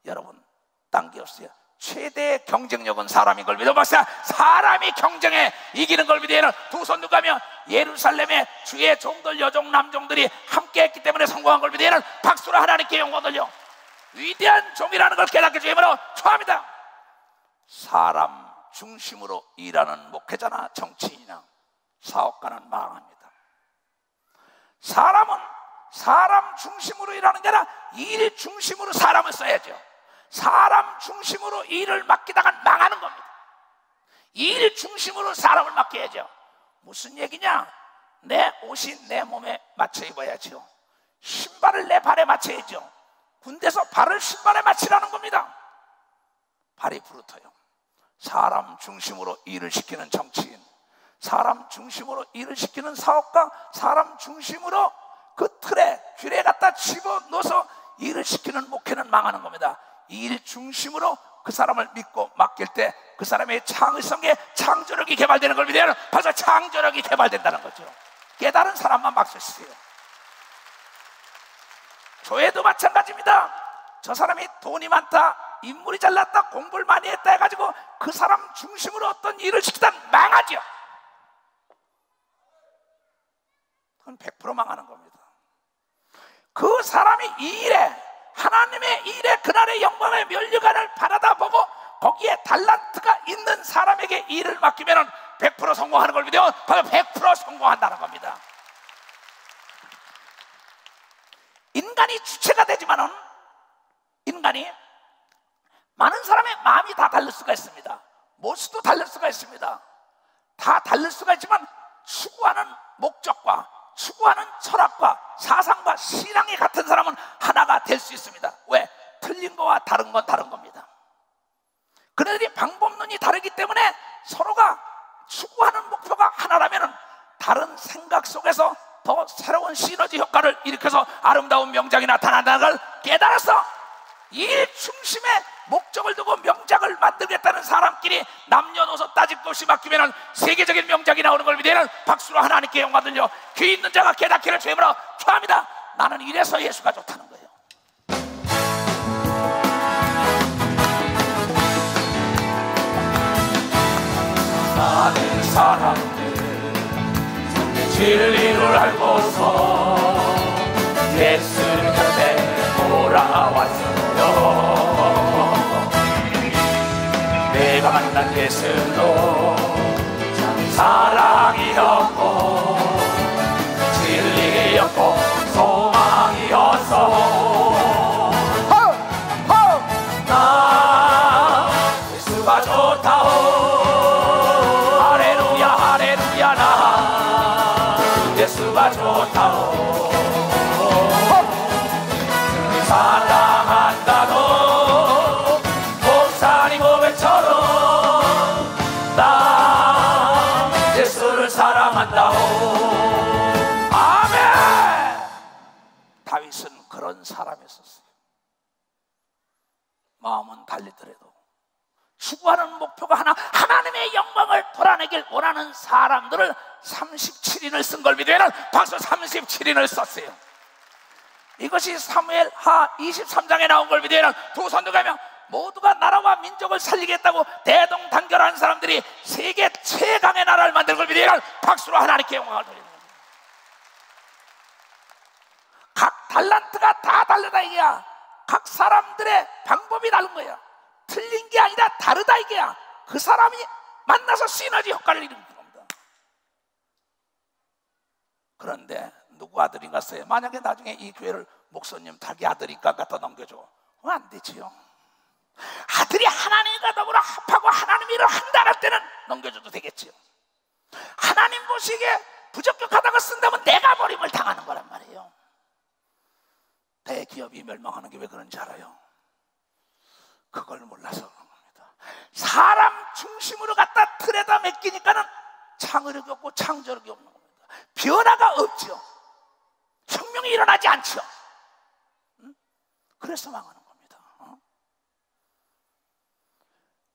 여러분, 딴 게 없어요. 최대의 경쟁력은 사람인 걸 믿어 박사. 사람이 경쟁에 이기는 걸 믿으면 두 손 누가 하면 예루살렘의 주의 종들, 여종, 남종들이 함께 했기 때문에 성공한 걸 믿으면 박수로 하나님께 영광 돌려. 위대한 종이라는 걸 깨닫게 주임으로 축하합니다. 사람 중심으로 일하는 목회자나 정치인이나 사업가는 망합니다. 사람은 사람 중심으로 일하는 게 아니라 일 중심으로 사람을 써야죠. 사람 중심으로 일을 맡기다가 망하는 겁니다. 일 중심으로 사람을 맡겨야죠. 무슨 얘기냐? 내 옷이 내 몸에 맞춰 입어야죠. 신발을 내 발에 맞춰야죠. 군대에서 발을 신발에 맞추라는 겁니다. 발이 부르터요. 사람 중심으로 일을 시키는 정치인, 사람 중심으로 일을 시키는 사업가, 사람 중심으로 그 틀에 휠에 갖다 집어넣어서 일을 시키는 목회는 망하는 겁니다. 일 중심으로 그 사람을 믿고 맡길 때 그 사람의 창의성에 창조력이 개발되는 걸 믿으면 벌써 창조력이 개발된다는 거죠. 깨달은 사람만 박수 치세요. 교회도 마찬가지입니다. 저 사람이 돈이 많다, 인물이 잘났다, 공부를 많이 했다 해가지고 그 사람 중심으로 어떤 일을 시키다 망하죠. 그건 100% 망하는 겁니다. 그 사람이 이 일에, 하나님의 일에 그날의 영광의 면류관을 바라다 보고 거기에 달란트가 있는 사람에게 일을 맡기면 100% 성공하는 걸 믿으면 바로 100% 성공한다는 겁니다. 인간이 주체가 되지만은, 인간이 많은 사람의 마음이 다 다를 수가 있습니다. 모습도 다를 수가 있습니다. 다 다를 수가 있지만 추구하는 목적과 추구하는 철학과 사상과 신앙이 같은 사람은 하나가 될 수 있습니다. 왜? 틀린 거와 다른 건 다른 겁니다. 그들이 방법론이 다르기 때문에 서로가 추구하는 목표가 하나라면 다른 생각 속에서 더 새로운 시너지 효과를 일으켜서 아름다운 명작이 나타난다는 걸 깨달아서 일 중심의 목적을 두고 명작을 만들겠다는 사람끼리 남녀노소 따질 것 없이 맡기면 세계적인 명작이 나오는 걸 믿으면 박수로 하나님께 영광 들려. 귀 있는 자가 깨닫기를 주임으로 축하합니다. 나는 이래서 예수가 좋다는 거예요. 많은 사람들 진리를 알고서 예수님 곁에 돌아왔어요. 내가 만난 예수도 참 사랑이었고 진리였고 소망이었어. 예수가 좋다오. 사랑한다고 목사님 고백처럼 나 예수를 사랑한다오. 아멘. 다윗은 그런 사람이었어요. 마음은 달리더라도 추구하는 목표가 하나, 하나님의 영광을 돌아내길 원하는 사람들을 37인을 쓴 걸 믿으면 박수 37인을 썼어요. 이것이 사무엘하 23장에 나온 걸 믿으면 두 선두가며 모두가 나라와 민족을 살리겠다고 대동단결하는 사람들이 세계 최강의 나라를 만들 걸 믿으면 박수로 하나님께 영광을 돌리는 겁니다. 각 달란트가 다 다르다 이게야. 각 사람들의 방법이 다른 거야. 틀린 게 아니라 다르다 이게야. 그 사람이 만나서 시너지 효과를 이루는 겁니다. 그런데 누구 아들인가 써요. 만약에 나중에 이 교회를 목사님 자기 아들인가 갖다 넘겨줘. 안 되지요. 아들이 하나님과 더불어 합하고 하나님 일을 한다 할 때는 넘겨줘도 되겠지요. 하나님 보시기에 부적격하다고 쓴다면 내가 버림을 당하는 거란 말이에요. 대기업이 멸망하는 게 왜 그런지 알아요? 그걸 몰라서 그런 겁니다. 사람 중심으로 갖다 틀에다 맡기니까는 창의력이 없고 창조력이 없는 겁니다. 변화가 없죠. 혁명이 일어나지 않죠. 그래서 망하는 겁니다.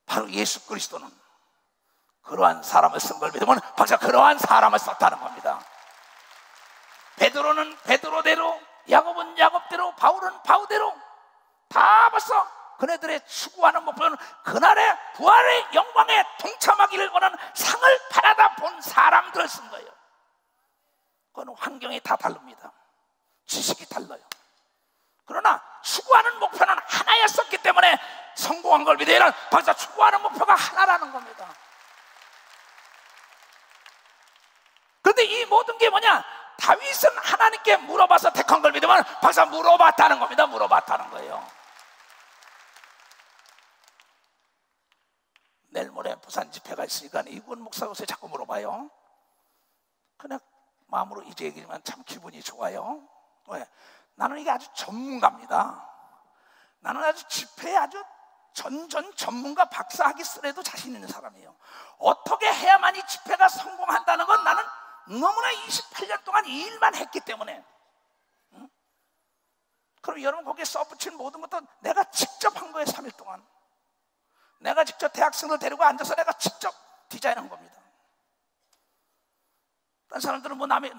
바로 예수 그리스도는 그러한 사람을 쓴 걸 믿으면 박사 그러한 사람을 썼다는 겁니다. 베드로는 베드로대로, 야곱은 야곱대로, 바울은 바울대로 다 벌써 그네들의 추구하는 목표는 그날의 부활의 영광에 동참하기를 원하는 상을 바라다 본 사람들을 쓴 거예요. 그건 환경이 다 다릅니다. 지식이 달라요. 그러나 추구하는 목표는 하나였었기 때문에 성공한 걸 믿어야 박사 추구하는 목표가 하나라는 겁니다. 그런데 이 모든 게 뭐냐? 다윗은 하나님께 물어봐서 택한 걸 믿으면 박사 물어봤다는 겁니다. 물어봤다는 거예요. 내일 모레 부산 집회가 있으니까 이군 목사 요새 자꾸 물어봐요. 그냥 마음으로 이제 얘기하면 참 기분이 좋아요. 왜? 나는 이게 아주 전문가입니다. 나는 아주 집회에 아주 전문가 박사학위 쓰래도 자신 있는 사람이에요. 어떻게 해야만 이 집회가 성공한다는 건 나는 너무나 28년 동안 이 일만 했기 때문에. 그럼 여러분 거기에 써붙인 모든 것도 내가 직접 한 거예요. 3일 동안 내가 직접 대학생들 데리고 앉아서 내가 직접 디자인한 겁니다. 다른 사람들은 뭐 남의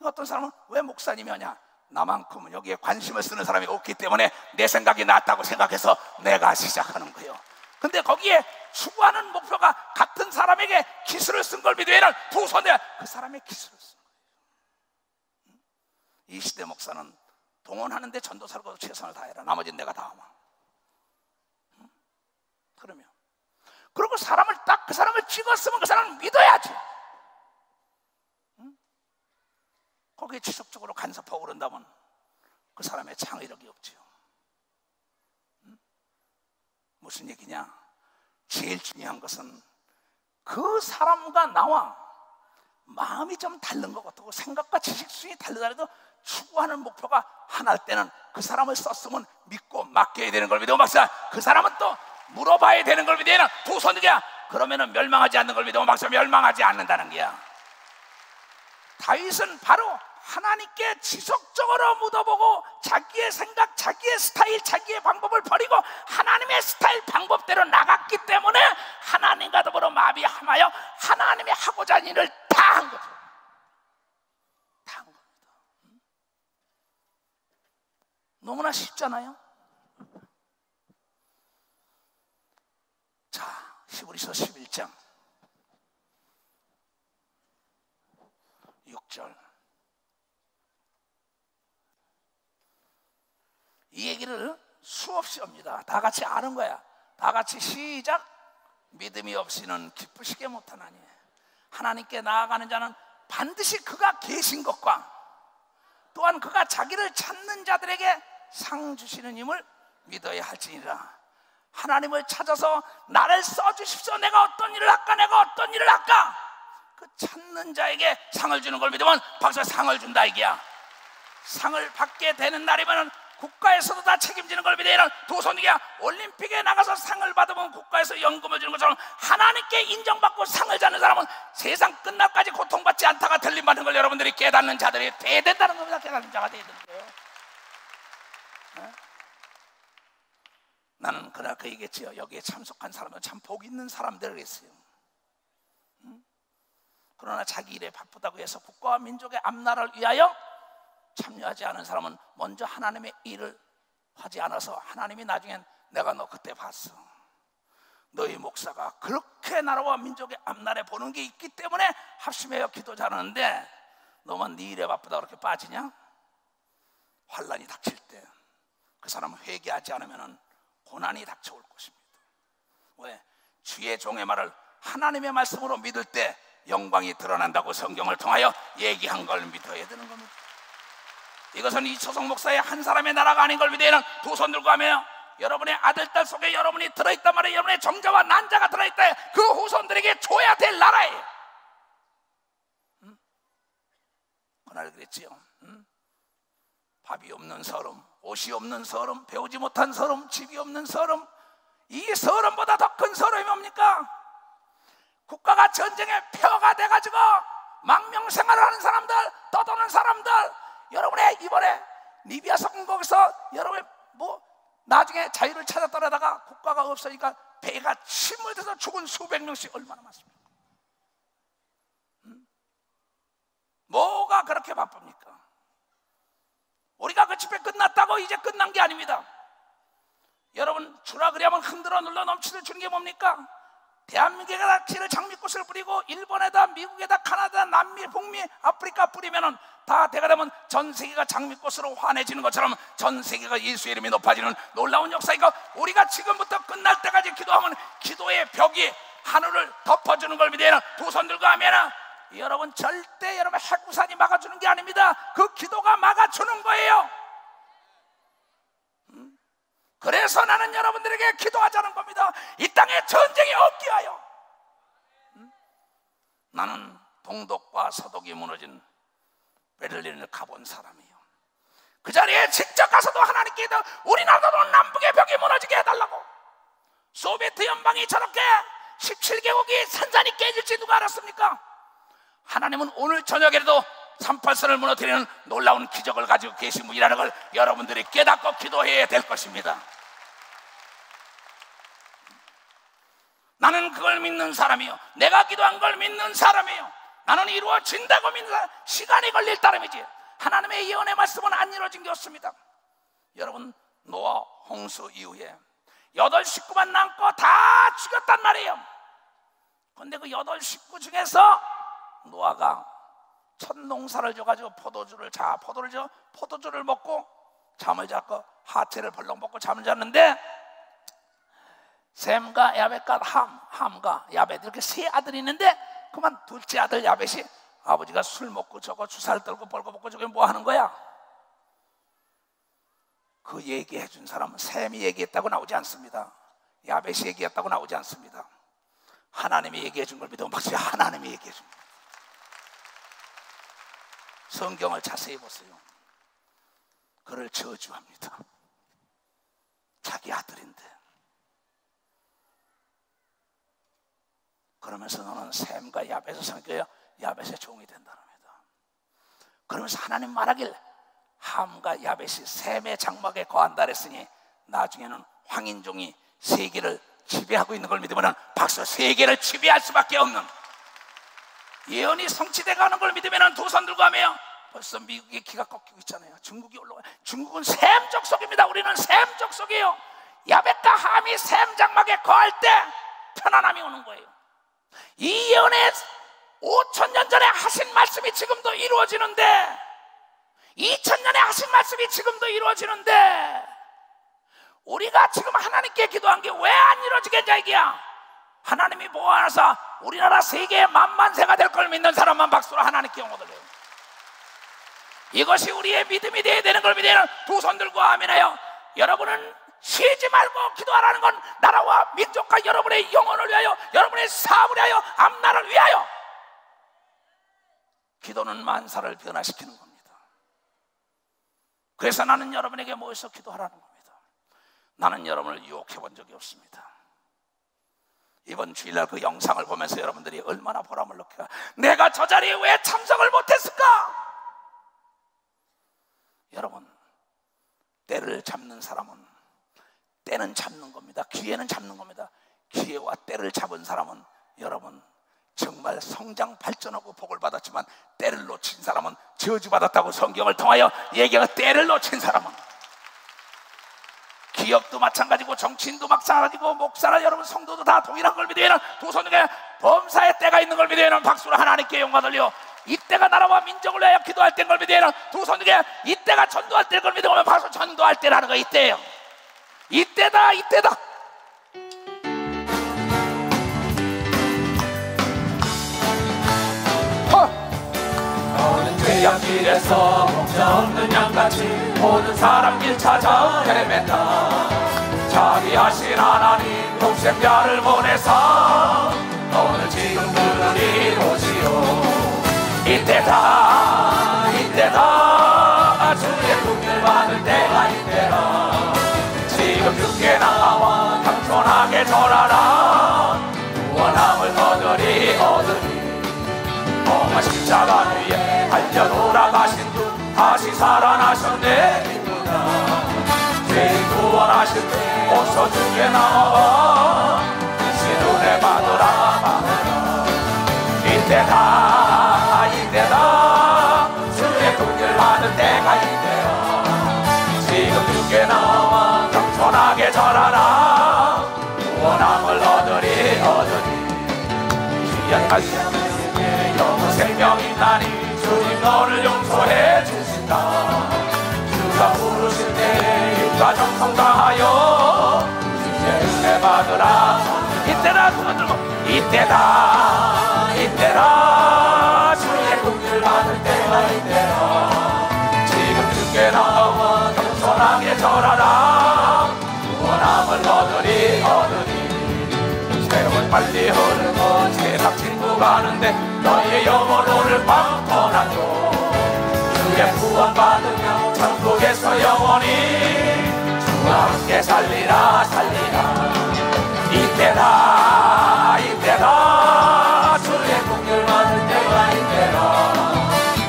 어떤 사람은 왜 목사님이 하냐? 나만큼은 여기에 관심을 쓰는 사람이 없기 때문에 내 생각이 낫다고 생각해서 내가 시작하는 거예요. 근데 거기에 추구하는 목표가 같은 사람에게 기술을 쓴 걸 믿으면 두 손에 그 사람의 기술을 쓴 거예요. 이 시대 목사는 동원하는데 전도사를 거둬 최선을 다해라. 나머지는 내가 다 하마. 그러면 그리고 사람을 딱 그 사람을 찍었으면 그 사람을 믿어야지. 거기에 지속적으로 간섭하고 그런다면 그 사람의 창의력이 없지요. 무슨 얘기냐? 제일 중요한 것은 그 사람과 나와 마음이 좀 다른 것 같고 생각과 지식 수준이 다르더라도 추구하는 목표가 하나일 때는 그 사람을 썼으면 믿고 맡겨야 되는 걸 믿어. 막상 그 사람은 또 물어봐야 되는 걸 믿어야 두 손이야. 그러면은 멸망하지 않는 걸 믿어. 막상 멸망하지 않는다는 거야. 다윗은 바로 하나님께 지속적으로 묻어보고 자기의 생각, 자기의 스타일, 자기의 방법을 버리고 하나님의 스타일, 방법대로 나갔기 때문에 하나님과 더불어 마비하여 하나님이 하고자 하는 일을 다 한 거죠. 다 한 겁니다. 너무나 쉽잖아요. 자, 히브리서 11장 6절. 이 얘기를 수없이 합니다. 다 같이 아는 거야. 다 같이 시작. 믿음이 없이는 기쁘시게 못하나니 하나님께 나아가는 자는 반드시 그가 계신 것과 또한 그가 자기를 찾는 자들에게 상 주시는 힘을 믿어야 할지니라. 하나님을 찾아서 나를 써주십시오. 내가 어떤 일을 할까? 내가 어떤 일을 할까? 그 찾는 자에게 상을 주는 걸 믿으면 박사 상을 준다 이게야. 상을 받게 되는 날이면 국가에서도 다 책임지는 걸 믿으면 도선이야. 올림픽에 나가서 상을 받으면 국가에서 연금을 주는 것처럼 하나님께 인정받고 상을 받는 사람은 세상 끝날까지 고통받지 않다가 들림받는 걸 여러분들이 깨닫는 자들이 돼야 된다는 겁니다. 깨닫는 자가 돼야 되는 거예요. 나는 그날 그 얘기했지요. 여기에 참석한 사람은 참 복 있는 사람들 그랬어요. 그러나 자기 일에 바쁘다고 해서 국가와 민족의 앞나라를 위하여 참여하지 않은 사람은 먼저 하나님의 일을 하지 않아서 하나님이 나중엔 내가 너 그때 봤어. 너희 목사가 그렇게 나라와 민족의 앞날에 보는 게 있기 때문에 합심하여 기도 잘하는데 너만 네 일에 바쁘다 그렇게 빠지냐? 환란이 닥칠 때 그 사람은 회개하지 않으면 고난이 닥쳐올 것입니다. 왜? 주의 종의 말을 하나님의 말씀으로 믿을 때 영광이 드러난다고 성경을 통하여 얘기한 걸 믿어야 되는 겁니다. 이것은 이초성 목사의 한 사람의 나라가 아닌 걸 믿어야 하는 두 손 들고 하며 여러분의 아들, 딸 속에 여러분이 들어있단 말이에요. 여러분의 정자와 난자가 들어있다. 그 후손들에게 줘야 될 나라예요. 그날 그랬지요. 밥이 없는 서름, 옷이 없는 서름, 배우지 못한 서름, 집이 없는 서름, 이 서름보다 더 큰 서름이 뭡니까? 국가가 전쟁의 표가 돼가지고 망명생활을 하는 사람들, 떠도는 사람들, 여러분의 이번에 리비아 성공에서 여러분의 나중에 자유를 찾았다라다가 국가가 없으니까 배가 침몰돼서 죽은 수백 명씩 얼마나 많습니까? 뭐가 그렇게 바쁩니까? 우리가 그 집회 끝났다고 이제 끝난 게 아닙니다. 여러분 주라 그리하면 흔들어 눌러 넘치를 주는 게 뭡니까? 대한민국에다 기를 장미꽃을 뿌리고 일본에다 미국에다 카나다 남미 북미 아프리카 뿌리면은 다 대가 되면 전 세계가 장미꽃으로 환해지는 것처럼 전 세계가 예수의 이름이 높아지는 놀라운 역사이고 우리가 지금부터 끝날 때까지 기도하면 기도의 벽이 하늘을 덮어주는 걸 믿어야 두 손 들고 하면은 여러분 절대 여러분 핵우산이 막아주는 게 아닙니다. 그 기도가 막아주는 거예요. 그래서 나는 여러분들에게 기도하자는 겁니다. 이 땅에 전쟁이 없게 하여. 나는 동독과 서독이 무너진 베를린을 가본 사람이에요. 그 자리에 직접 가서도 하나님께 우리나라도 남북의 벽이 무너지게 해달라고. 소비에트 연방이 저렇게 17개국이 산산이 깨질지 누가 알았습니까? 하나님은 오늘 저녁에라도 38선을 무너뜨리는 놀라운 기적을 가지고 계신 분이라는 걸 여러분들이 깨닫고 기도해야 될 것입니다. 나는 그걸 믿는 사람이요, 내가 기도한 걸 믿는 사람이요, 나는 이루어진다고 믿는 사람. 시간이 걸릴 따름이지 하나님의 예언의 말씀은 안 이루어진 게 없습니다. 여러분 노아 홍수 이후에 8 식구만 남고 다 죽였단 말이에요. 그런데 그 8 식구 중에서 노아가 첫 농사를 줘가지고 포도주를 먹고 잠을 잤고 하체를 벌렁 먹고 잠을 잤는데 셈과 야벳과 함과 야벳 이렇게 세 아들이 있는데 그만 둘째 아들 야벳이 아버지가 술 먹고 저거 주사를 떨고 벌거 먹고 저게 뭐 하는 거야? 그 얘기해 준 사람은 셈이 얘기했다고 나오지 않습니다. 야벳이 얘기했다고 나오지 않습니다. 하나님이 얘기해 준 걸 믿으면 박수. 하나님이 얘기해 준 거예요. 성경을 자세히 보세요. 그를 저주합니다. 자기 아들인데. 그러면서 너는 셈과 야벳을 섬겨야 야벳의 종이 된다랍니다. 그러면서 하나님 말하길 함과 야벳이 셈의 장막에 거한다 그랬으니 나중에는 황인종이 세계를 지배하고 있는 걸 믿으면 박수. 세계를 지배할 수밖에 없는 예언이 성취돼가는 걸 믿으면 두 손 들고 하며 벌써 미국의 기가 꺾이고 있잖아요. 중국이 올라와요. 중국은 셈 족속입니다. 우리는 셈 족속이에요. 야벳과 함이 셈 장막에 거할 때 편안함이 오는 거예요. 이 예언의 5,000년 전에 하신 말씀이 지금도 이루어지는데 2,000년에 하신 말씀이 지금도 이루어지는데 우리가 지금 하나님께 기도한 게 왜 안 이루어지겠냐 이게야. 하나님이 모아서 우리나라 세계의 만만세가 될 걸 믿는 사람만 박수로 하나님께 영광을 해요. 이것이 우리의 믿음이 되어야 되는 걸 믿어야 두 손 들고 아멘하여 여러분은 쉬지 말고 기도하라는 건 나라와 민족과 여러분의 영혼을 위하여 여러분의 사업을 위하여 앞나라를 위하여 기도는 만사를 변화시키는 겁니다. 그래서 나는 여러분에게 모여서 기도하라는 겁니다. 나는 여러분을 유혹해 본 적이 없습니다. 이번 주일날 그 영상을 보면서 여러분들이 얼마나 보람을 느껴. 내가 저 자리에 왜 참석을 못했을까? 여러분, 때를 잡는 사람은 때는 잡는 겁니다. 기회는 잡는 겁니다. 기회와 때를 잡은 사람은 여러분 정말 성장 발전하고 복을 받았지만, 때를 놓친 사람은 저주받았다고 성경을 통하여 얘기하고, 때를 놓친 사람은 기업도 마찬가지고 정치인도 마찬가지고 목사나 여러분 성도도 다 동일한 걸 믿어야 하는 두 손에 범사의 때가 있는 걸 믿어야 하는 박수로 하나님께 영광 돌려. 이때가 나라와 민족을 위하여 기도할 때인 걸 믿어야 하는 두 손에 이때가 전도할 때인 걸 믿어보면 박수 전도할 때라는 거 이때예요. 이때다 이때다. 너는 죄악길에서 목자없는 양같이 모든 사람 길 찾아 헤맨다. 자기 하신 하나님 독생자를 보내사 너는 지금 그를 이루시오. 이때다 이때다 주의 국을 받을 때가 이때라. 지금 주께 나와 겸손하게 절하라. 구원함을 얻으리 얻으리. 험한 십자가 위에 달려 돌아가신 분 다시 살아나셨네 기쁘다. 죄인 구원하신 분 어서 주께 나와 다시 눈에 받으라 받으라. 이때다 이때다 주의 국을 받을 때가 이때라. 지금 주께 나와 겸손하게 절하라. 구원함을 얻으리 얻으리. 귀한 말씀 영원 생명 있나니 주님 너를 용서해 주신다. 주가 부르실 때 육과 정성 다하여 주의 은혜 받으라. 이때다 손을 들고 이때다 이때다 주의 국을 받을 때가 이때라. 지금 주께 나와 겸손하게 절하라. 구원함을 얻으리 얻으리. 세월 빨리 흐르고 세상 친구 가는데 너의 영혼 오늘 밤 떠나죠. 주의 구원 받으며 천국에서 영원히 주와 함께 살리라 살리라. 이때다 이때다 주의 국을 받을 때가 이때라.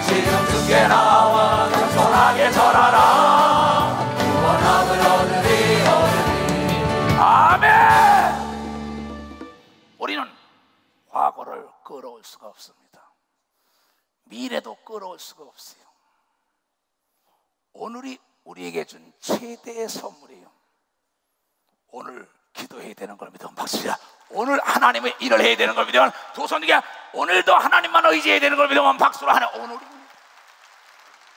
지금 주께 나와 겸손하게 절하라. 구원함을 얻으리 얻으리. 아멘. 우리는 과거를 끌어올 수가 없습니다. 미래도 끌어올 수가 없어요. 오늘이 우리에게 준 최대의 선물이에요. 오늘 기도해야 되는 걸 믿으면 박수야. 오늘 하나님의 일을 해야 되는 걸 믿으면 두 손에게 오늘도 하나님만 의지해야 되는 걸 믿으면 박수로 하나. 오늘입니다.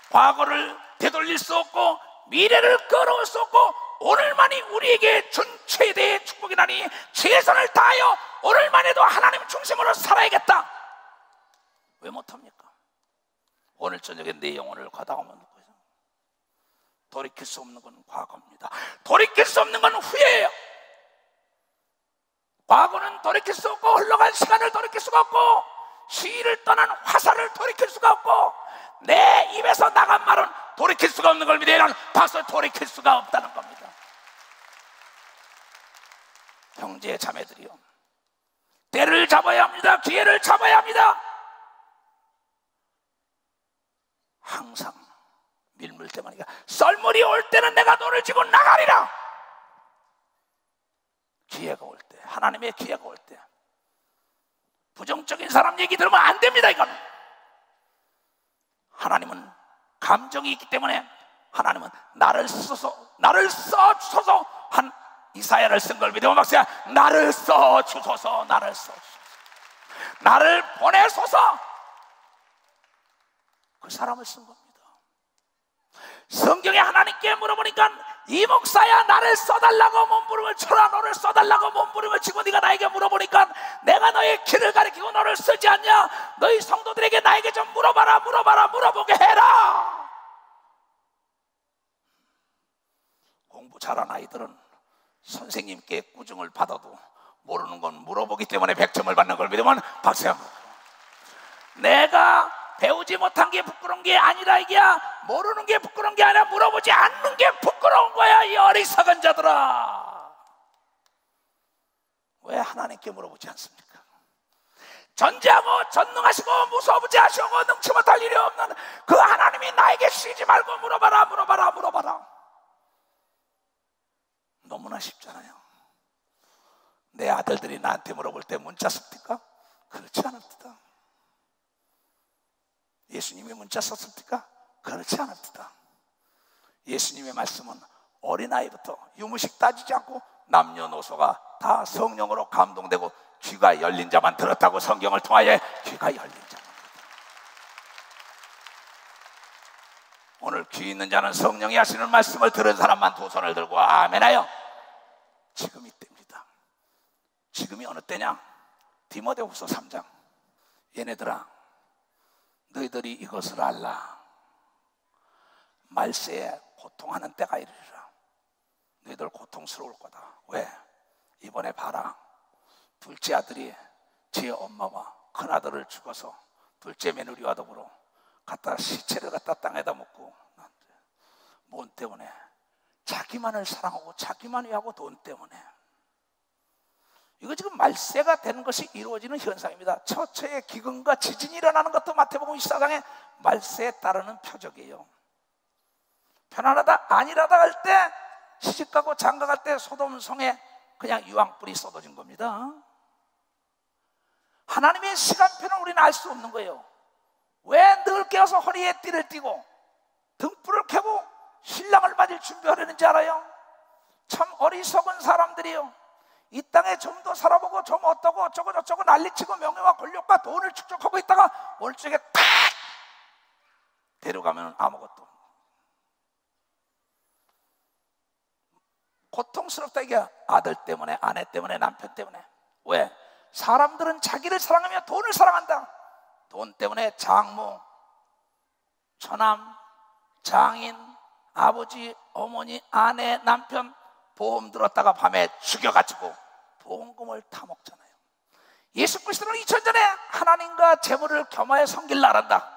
과거를 되돌릴 수 없고 미래를 끌어올 수 없고 오늘만이 우리에게 준 최대의 축복이라니 최선을 다하여 오늘만 해도 하나님 중심으로 살아야겠다. 왜 못합니까? 오늘 저녁에 내 영혼을 가다가면 돌이킬 수 없는 건 과거입니다. 돌이킬 수 없는 건 후회예요. 과거는 돌이킬 수 없고 흘러간 시간을 돌이킬 수가 없고 시일을 떠난 화살을 돌이킬 수가 없고 내 입에서 나간 말은 돌이킬 수가 없는 걸 믿어야 박수. 돌이킬 수가 없다는 겁니다. 형제 자매들이요, 때를 잡아야 합니다. 기회를 잡아야 합니다. 항상 밀물 때문이니까 썰물이 올 때는 내가 돌을 쥐고 나가리라. 기회가 올 때, 하나님의 기회가 올 때 부정적인 사람 얘기 들으면 안 됩니다. 이건 하나님은 감정이 있기 때문에 하나님은 나를 써주소서 한 이사야를 쓴 걸 믿으면 박수야. 나를 써주소서, 나를 써주소서, 나를 보내소서. 그 사람을 쓴 겁니다. 성경에 하나님께 물어보니까 이 목사야 나를 써달라고 몸부림을 쳐라. 너를 써달라고 몸부림을 치고 네가 나에게 물어보니까 내가 너의 길을 가리키고 너를 쓰지 않냐. 너희 성도들에게 나에게 좀 물어봐라, 물어보게 해라. 공부 잘한 아이들은 선생님께 꾸중을 받아도 모르는 건 물어보기 때문에 100점을 받는 걸 믿으면 박수야. 내가 배우지 못한 게 부끄러운 게 아니라 이게야. 모르는 게 부끄러운 게 아니라 물어보지 않는 게 부끄러운 거야. 이 어리석은 자들아. 왜 하나님께 물어보지 않습니까? 전지하고 전능하시고 무소부지하시고 능치 못할 일이 없는 그 하나님이 나에게 쉬지 말고 물어봐라, 물어봐라, 물어봐라. 너무나 쉽잖아요. 내 아들들이 나한테 물어볼 때 문자 씁니까? 그렇지 않습니다. 예수님이 문자 썼습니까? 그렇지 않습니다. 예수님의 말씀은 어린아이부터 유무식 따지지 않고 남녀노소가 다 성령으로 감동되고 귀가 열린 자만 들었다고 성경을 통하여 귀가 열린 자만. 오늘 귀 있는 자는 성령이 하시는 말씀을 들은 사람만 두 손을 들고 아멘하여. 지금이 때입니다. 지금이 어느 때냐? 디모데후서 3장. 얘네들아, 너희들이 이것을 알라. 말세에 고통하는 때가 이르리라. 너희들 고통스러울 거다. 왜? 이번에 봐라. 둘째 아들이 제 엄마와 큰아들을 죽어서 둘째 며느리와 더불어 갖다 시체를 갖다 땅에다 묻고, 뭔 때문에? 자기만을 사랑하고 자기만 위하고 돈 때문에. 이거 지금 말세가 되는 것이 이루어지는 현상입니다. 처처에 기근과 지진이 일어나는 것도 마태복음 24장에 말세에 따르는 표적이에요. 편안하다 아니라다 할 때, 시집가고 장가갈 때 소돔성에 그냥 유황불이 쏟아진 겁니다. 하나님의 시간표는 우리는 알 수 없는 거예요. 왜 늘 깨어서 허리에 띠를 띠고 등불을 켜고 신랑을 맞을 준비하려는지 알아요? 참 어리석은 사람들이요. 이 땅에 좀 더 살아보고 좀 어떠고 어쩌고 저쩌고 난리치고 명예와 권력과 돈을 축적하고 있다가 오늘 쪽에 탁 데려가면 아무것도. 고통스럽다 이게. 아들 때문에, 아내 때문에, 남편 때문에. 왜? 사람들은 자기를 사랑하며 돈을 사랑한다. 돈 때문에 장모, 처남, 장인, 아버지, 어머니, 아내, 남편 보험 들었다가 밤에 죽여가지고 보험금을 타먹잖아요. 예수 그리스도는 2000전에 하나님과 재물을 겸하여 섬기려 한다.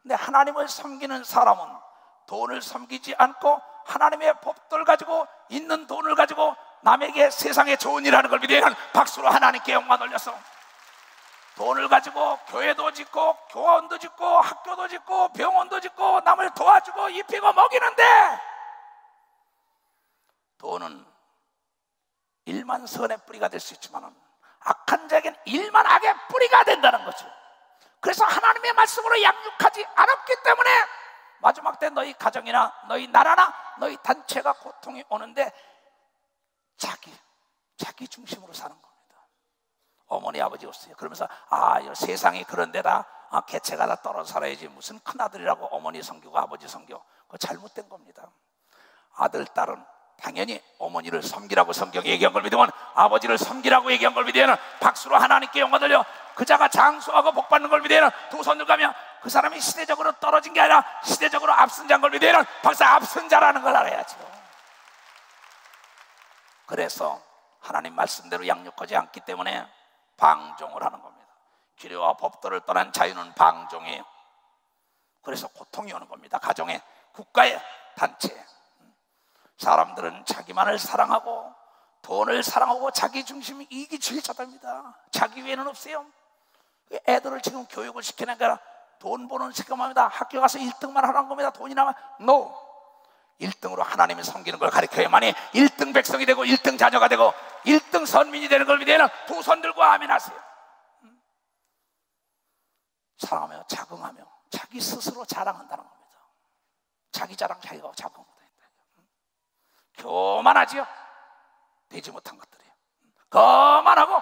근데 하나님을 섬기는 사람은 돈을 섬기지 않고 하나님의 법도를 가지고, 있는 돈을 가지고 남에게 세상에 좋은 일하는 걸 믿으면 박수로 하나님께 영광 돌려서 돈을 가지고 교회도 짓고 교원도 짓고 학교도 짓고 병원도 짓고 남을 도와주고 입히고 먹이는데, 돈은 일만 선의 뿌리가 될 수 있지만 악한 자에게는 일만 악의 뿌리가 된다는 거죠. 그래서 하나님의 말씀으로 양육하지 않았기 때문에 마지막 때 너희 가정이나 너희 나라나 너희 단체가 고통이 오는데 자기 중심으로 사는 겁니다. 어머니 아버지 없어요. 그러면서 이 세상이 그런 데다 개체가 다 떨어져 살아야지 무슨 큰아들이라고 어머니 섬기고 아버지 섬겨. 그거 잘못된 겁니다. 아들 딸은 당연히 어머니를 섬기라고 성경이 얘기한 걸 믿으면, 아버지를 섬기라고 얘기한 걸 믿으면 박수로 하나님께 영광 돌려 그 자가 장수하고 복받는 걸 믿으면 두 손을 가며 그 사람이 시대적으로 떨어진 게 아니라 시대적으로 앞선 자인 걸 믿으면 박수 앞선 자라는 걸 알아야죠. 그래서 하나님 말씀대로 양육하지 않기 때문에 방종을 하는 겁니다. 규례와 법도를 떠난 자유는 방종이에요. 그래서 고통이 오는 겁니다. 가정에, 국가에, 단체에. 사람들은 자기만을 사랑하고 돈을 사랑하고 자기 중심이 이기주의자입니다. 자기 외에는 없어요. 애들을 지금 교육을 시키는 게 아니라 돈 버는 시험합니다. 학교 가서 1등만 하라는 겁니다. 돈이 나면 NO. 1등으로 하나님을 섬기는 걸 가르쳐야만이 1등 백성이 되고 1등 자녀가 되고 1등 선민이 되는 걸 믿으면 두 손 들고 아멘 하세요. 사랑하며 자긍하며 자기 스스로 자랑한다는 겁니다. 자기 자랑 자기가 자긍 못한다. 교만하지요. 되지 못한 것들이에요. 거만하고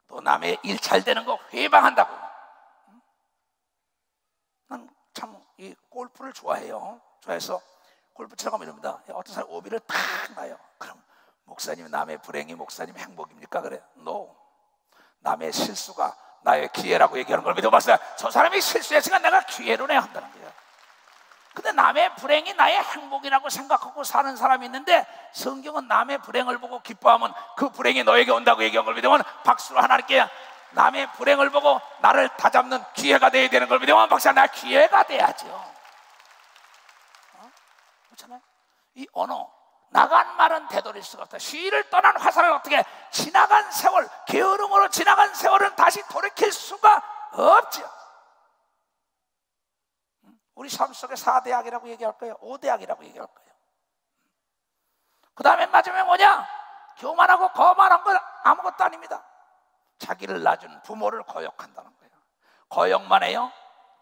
또 남의 일 잘 되는 거 회방한다고. 난 참 이 골프를 좋아해요. 좋아해서 골프 치러 가면 이럽니다. 어떤 사람이 오비를 탁 놔요. 그럼 목사님, 남의 불행이 목사님 행복입니까? 그래. NO. 남의 실수가 나의 기회라고 얘기하는 걸 믿어봤어요. 저 사람이 실수했으니까 내가 기회로 내야 한다는 거예요. 근데 남의 불행이 나의 행복이라고 생각하고 사는 사람이 있는데, 성경은 남의 불행을 보고 기뻐하면 그 불행이 너에게 온다고 얘기한 걸 믿으면 박수로 하나님께 남의 불행을 보고 나를 다잡는 기회가 되어야 되는 걸 믿으면 박사, 나 기회가 돼야죠. 그렇잖아요. 이 언어, 나간 말은 되돌릴 수가 없다. 시위를 떠난 화살을 어떻게, 지나간 세월, 게으름으로 지나간 세월은 다시 돌이킬 수가 없죠. 우리 삶 속에 4대악이라고 얘기할 거예요. 5대악이라고 얘기할 거예요. 그 다음에 마지막에 뭐냐? 교만하고 거만한 건 아무것도 아닙니다. 자기를 낳아준 부모를 거역한다는 거예요. 거역만 해요?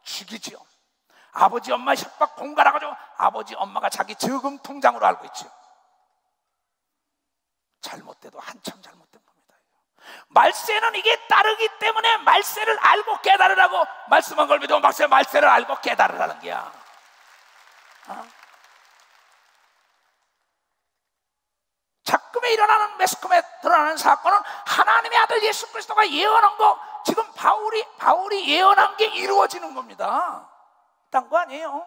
죽이지요. 아버지 엄마 협박 공갈해가지고 아버지 엄마가 자기 저금 통장으로 알고 있죠. 잘못돼도 한참 잘못된 겁니다. 말세는 이게 따르기 때문에 말세를 알고 깨달으라고 말씀한 걸 믿으면 박사님, 말세를 알고 깨달으라는 거야. 작금에 일어나는, 메스컴에 드러나는 사건은 하나님의 아들 예수 그리스도가 예언한 거, 지금 바울이 예언한 게 이루어지는 겁니다. 딴 거 아니에요.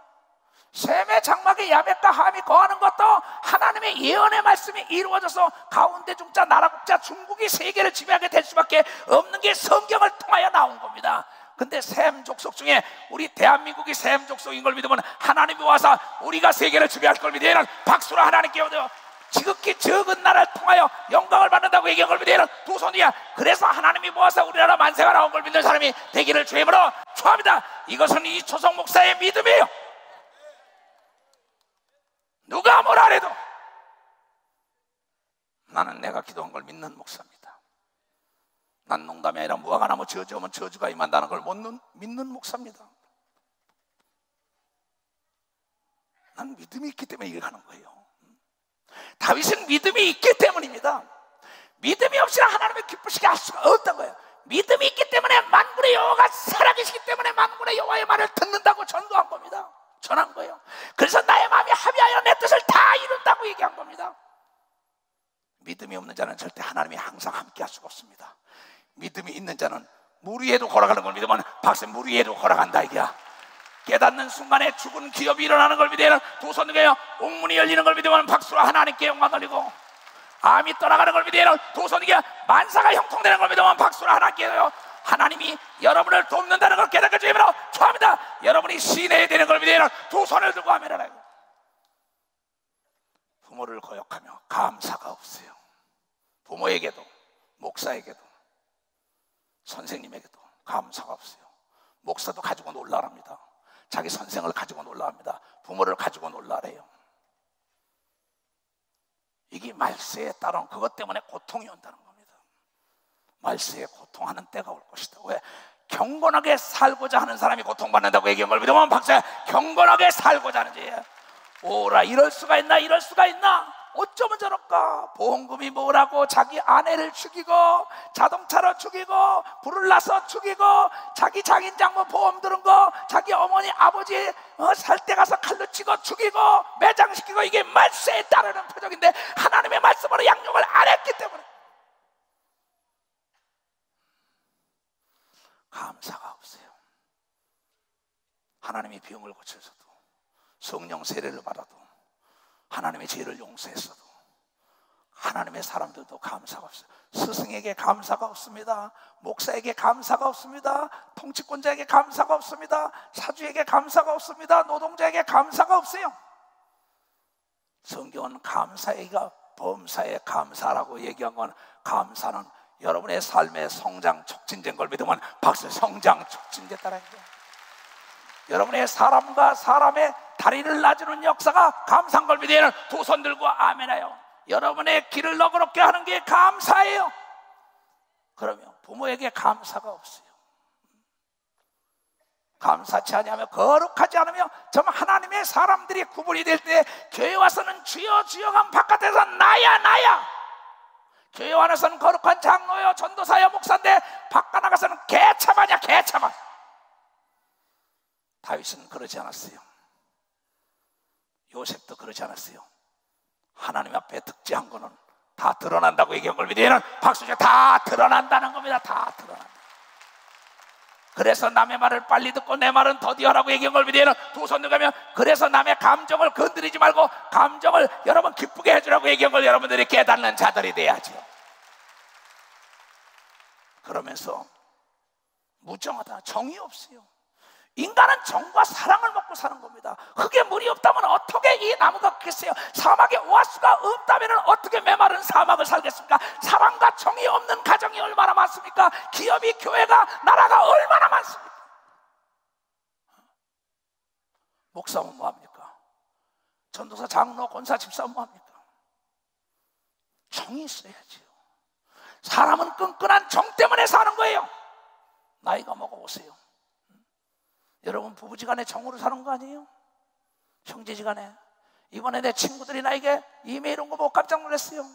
셈의 장막에 야벳과 함이 거하는 것도 하나님의 예언의 말씀이 이루어져서 가운데 중자 나라 국자 중국이 세계를 지배하게 될 수밖에 없는 게 성경을 통하여 나온 겁니다. 근데 셈 족속 중에 우리 대한민국이 셈 족속인 걸 믿으면 하나님이 와서 우리가 세계를 지배할 걸 믿으면 박수로 하나님께 얻어요. 지극히 적은 나라를 통하여 영광을 받는다고 얘기한 걸 믿으면 두 손이야. 그래서 하나님이 모아서 우리나라 만세가 나온 걸 믿는 사람이 되기를 주임으로 축원합니다. 이것은 이초성 목사의 믿음이에요. 누가 뭐라 해도 나는 내가 기도한 걸 믿는 목사입니다. 난 농담이 아니라 무화과나무 저주하면 저주가 임한다는 걸 믿는 목사입니다. 난 믿음이 있기 때문에 이걸 하는 거예요. 다윗은 믿음이 있기 때문입니다. 믿음이 없이는 하나님을 기쁘시게 할 수가 없던 거예요. 믿음이 있기 때문에 만군의 여호와가 살아계시기 때문에 만군의 여호와의 말을 듣는다고 전도한 겁니다. 전한 거예요. 그래서 나의 마음이 합의하여 내 뜻을 다 이룬다고 얘기한 겁니다. 믿음이 없는 자는 절대 하나님이 항상 함께 할 수가 없습니다. 믿음이 있는 자는 물 위에도 걸어가는 걸 믿으면 박사님, 물 위에도 걸어간다 이게야. 깨닫는 순간에 죽은 기업이 일어나는 걸 믿으면 두 손 들어요. 옥문이 열리는 걸 믿으면 박수로 하나님께 영광 돌리고, 암이 떠나가는 걸 믿으면 두 손 들어요. 만사가 형통되는 걸 믿으면 박수로 하나님께 해요. 하나님이 여러분을 돕는다는 걸 깨닫게 주임으로 축원합니다. 여러분이 시내에 되는 걸 믿으면 두 손을 들고 하면은 부모를 거역하며 감사가 없어요. 부모에게도 목사에게도 선생님에게도 감사가 없어요. 목사도 가지고 놀라랍니다. 자기 선생을 가지고 놀라합니다. 부모를 가지고 놀라래요. 이게 말세에 따른 그것 때문에 고통이 온다는 겁니다. 말세에 고통하는 때가 올 것이다. 왜? 경건하게 살고자 하는 사람이 고통받는다고 얘기한 걸 믿으면 박사야, 경건하게 살고자 하는지. 오라, 이럴 수가 있나, 이럴 수가 있나? 어쩌면 저럴까? 보험금이 뭐라고 자기 아내를 죽이고, 자동차로 죽이고, 불을 나서 죽이고, 자기 장인 장모 보험 들은 거, 자기 어머니 아버지 살 때 가서 칼로 치고 죽이고 매장시키고, 이게 말세에 따르는 표적인데 하나님의 말씀으로 양육을 안 했기 때문에 감사가 없어요. 하나님이 병을 고쳐서도, 성령 세례를 받아도, 하나님의 죄를 용서했어도 하나님의 사람들도 감사가 없어요. 스승에게 감사가 없습니다. 목사에게 감사가 없습니다. 통치권자에게 감사가 없습니다. 사주에게 감사가 없습니다. 노동자에게 감사가 없어요. 성경은 감사에가 범사에 감사라고 얘기한 건, 감사는 여러분의 삶의 성장 촉진된 걸 믿으면 박수, 성장 촉진됐다는 거예요. 여러분의 사람과 사람의 다리를 놔주는 역사가 감사한 걸 믿으면 두 손 들고 아멘해요. 여러분의 길을 너그럽게 하는 게 감사예요. 그러면 부모에게 감사가 없어요. 감사치 아니하며 거룩하지 않으며 좀 하나님의 사람들이 구분이 될 때, 교회 와서는 주여 주여 간 바깥에서 나야 나야, 교회 안에서는 거룩한 장로요 전도사요 목사인데 바깥 나가서는 개차반이야 개차반. 다윗은 그러지 않았어요. 요셉도 그러지 않았어요. 하나님 앞에 득지한 거는 다 드러난다고 얘기한 걸 믿으면 박수죠. 다 드러난다는 겁니다. 다 드러난다. 그래서 남의 말을 빨리 듣고 내 말은 더디어라고 얘기한 걸 믿으면 두 손 들가면, 그래서 남의 감정을 건드리지 말고 감정을 여러분 기쁘게 해주라고 얘기한 걸 여러분들이 깨닫는 자들이 돼야죠. 그러면서 무정하다, 정이 없어요. 인간은 정과 사랑을 먹고 사는 겁니다. 흙에 물이 없다면 어떻게 이 나무가 크겠어요? 사막에 오아시스가 없다면 어떻게 메마른 사막을 살겠습니까? 사랑과 정이 없는 가정이 얼마나 많습니까? 기업이, 교회가, 나라가 얼마나 많습니까? 목사면 뭐합니까? 전도사, 장로, 권사, 집사면 뭐합니까? 정이 있어야지요. 사람은 끈끈한 정 때문에 사는 거예요. 나이가 먹어보세요. 여러분 부부지간에 정으로 사는 거 아니에요? 형제지간에. 이번에 내 친구들이 나에게 이메일 온 거 보고 깜짝 놀랐어요.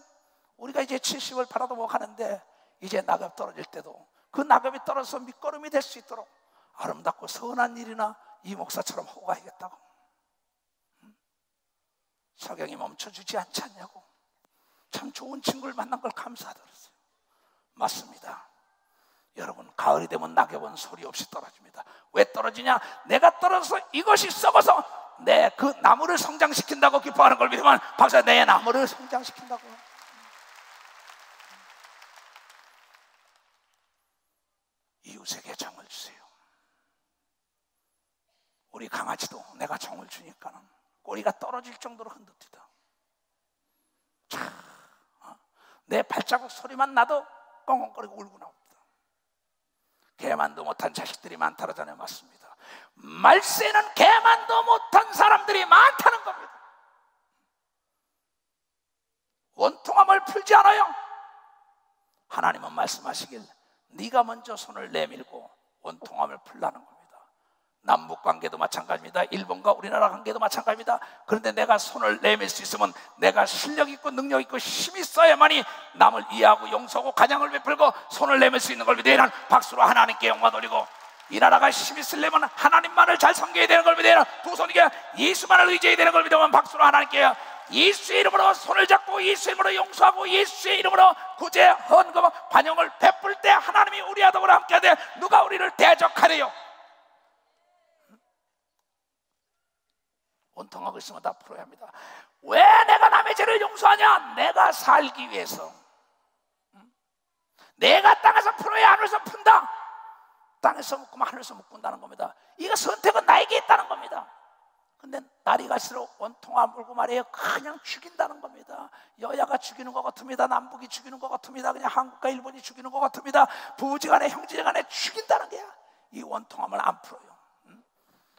우리가 이제 70을 팔아도 못 하는데 이제 낙엽 떨어질 때도 그 낙엽이 떨어져서 밑거름이 될 수 있도록 아름답고 선한 일이나 이 목사처럼 하고 가야겠다고. 석영이 멈춰주지 않지 않냐고. 참 좋은 친구를 만난 걸 감사하더랬어요. 맞습니다. 여러분 가을이 되면 낙엽은 소리 없이 떨어집니다. 왜 떨어지냐? 내가 떨어져서 이것이 썩어서 내 그 나무를 성장시킨다고 기뻐하는 걸 믿으면 박사, 내 나무를 성장시킨다고. 이웃에게 정을 주세요. 우리 강아지도 내가 정을 주니까는 꼬리가 떨어질 정도로 흔듭니다. 내 발자국 소리만 나도 꽁꽁거리고 울고 나옵니다. 개만도 못한 자식들이 많다라잖아요. 맞습니다. 말세는 개만도 못한 사람들이 많다는 겁니다. 원통함을 풀지 않아요. 하나님은 말씀하시길 네가 먼저 손을 내밀고 원통함을 풀라는 겁니다. 남북 관계도 마찬가지입니다. 일본과 우리나라 관계도 마찬가지입니다. 그런데 내가 손을 내밀 수 있으면 내가 실력 있고 능력 있고 힘 있어야만이 남을 이해하고 용서하고 가장을 베풀고 손을 내밀 수 있는 걸 믿어야 박수로 하나님께 영광 돌리고, 이 나라가 힘 있으려면 하나님만을 잘 섬겨야 되는 걸 믿어야, 두 손 이게 예수만을 의지해야 되는 걸 믿으면 박수로 하나님께 예수의 이름으로 손을 잡고 예수의 이름으로 용서하고 예수의 이름으로 구제, 헌금, 관용을 베풀 때 하나님이 우리와 더불어 함께하되 누가 우리를 대적하래요? 원통하고 있으면 다 풀어야 합니다. 왜 내가 남의 죄를 용서하냐? 내가 살기 위해서. 내가 땅에서 풀어야 하늘에서 푼다. 땅에서 묶으면 하늘에서 묶는다는 겁니다. 이거 선택은 나에게 있다는 겁니다. 근데 날이 갈수록 원통함 물고 말이에요. 그냥 죽인다는 겁니다. 여야가 죽이는 것 같습니다. 남북이 죽이는 것 같습니다. 그냥 한국과 일본이 죽이는 것 같습니다. 부부지간에 형제간에 죽인다는 게야. 이 원통함을 안 풀어요.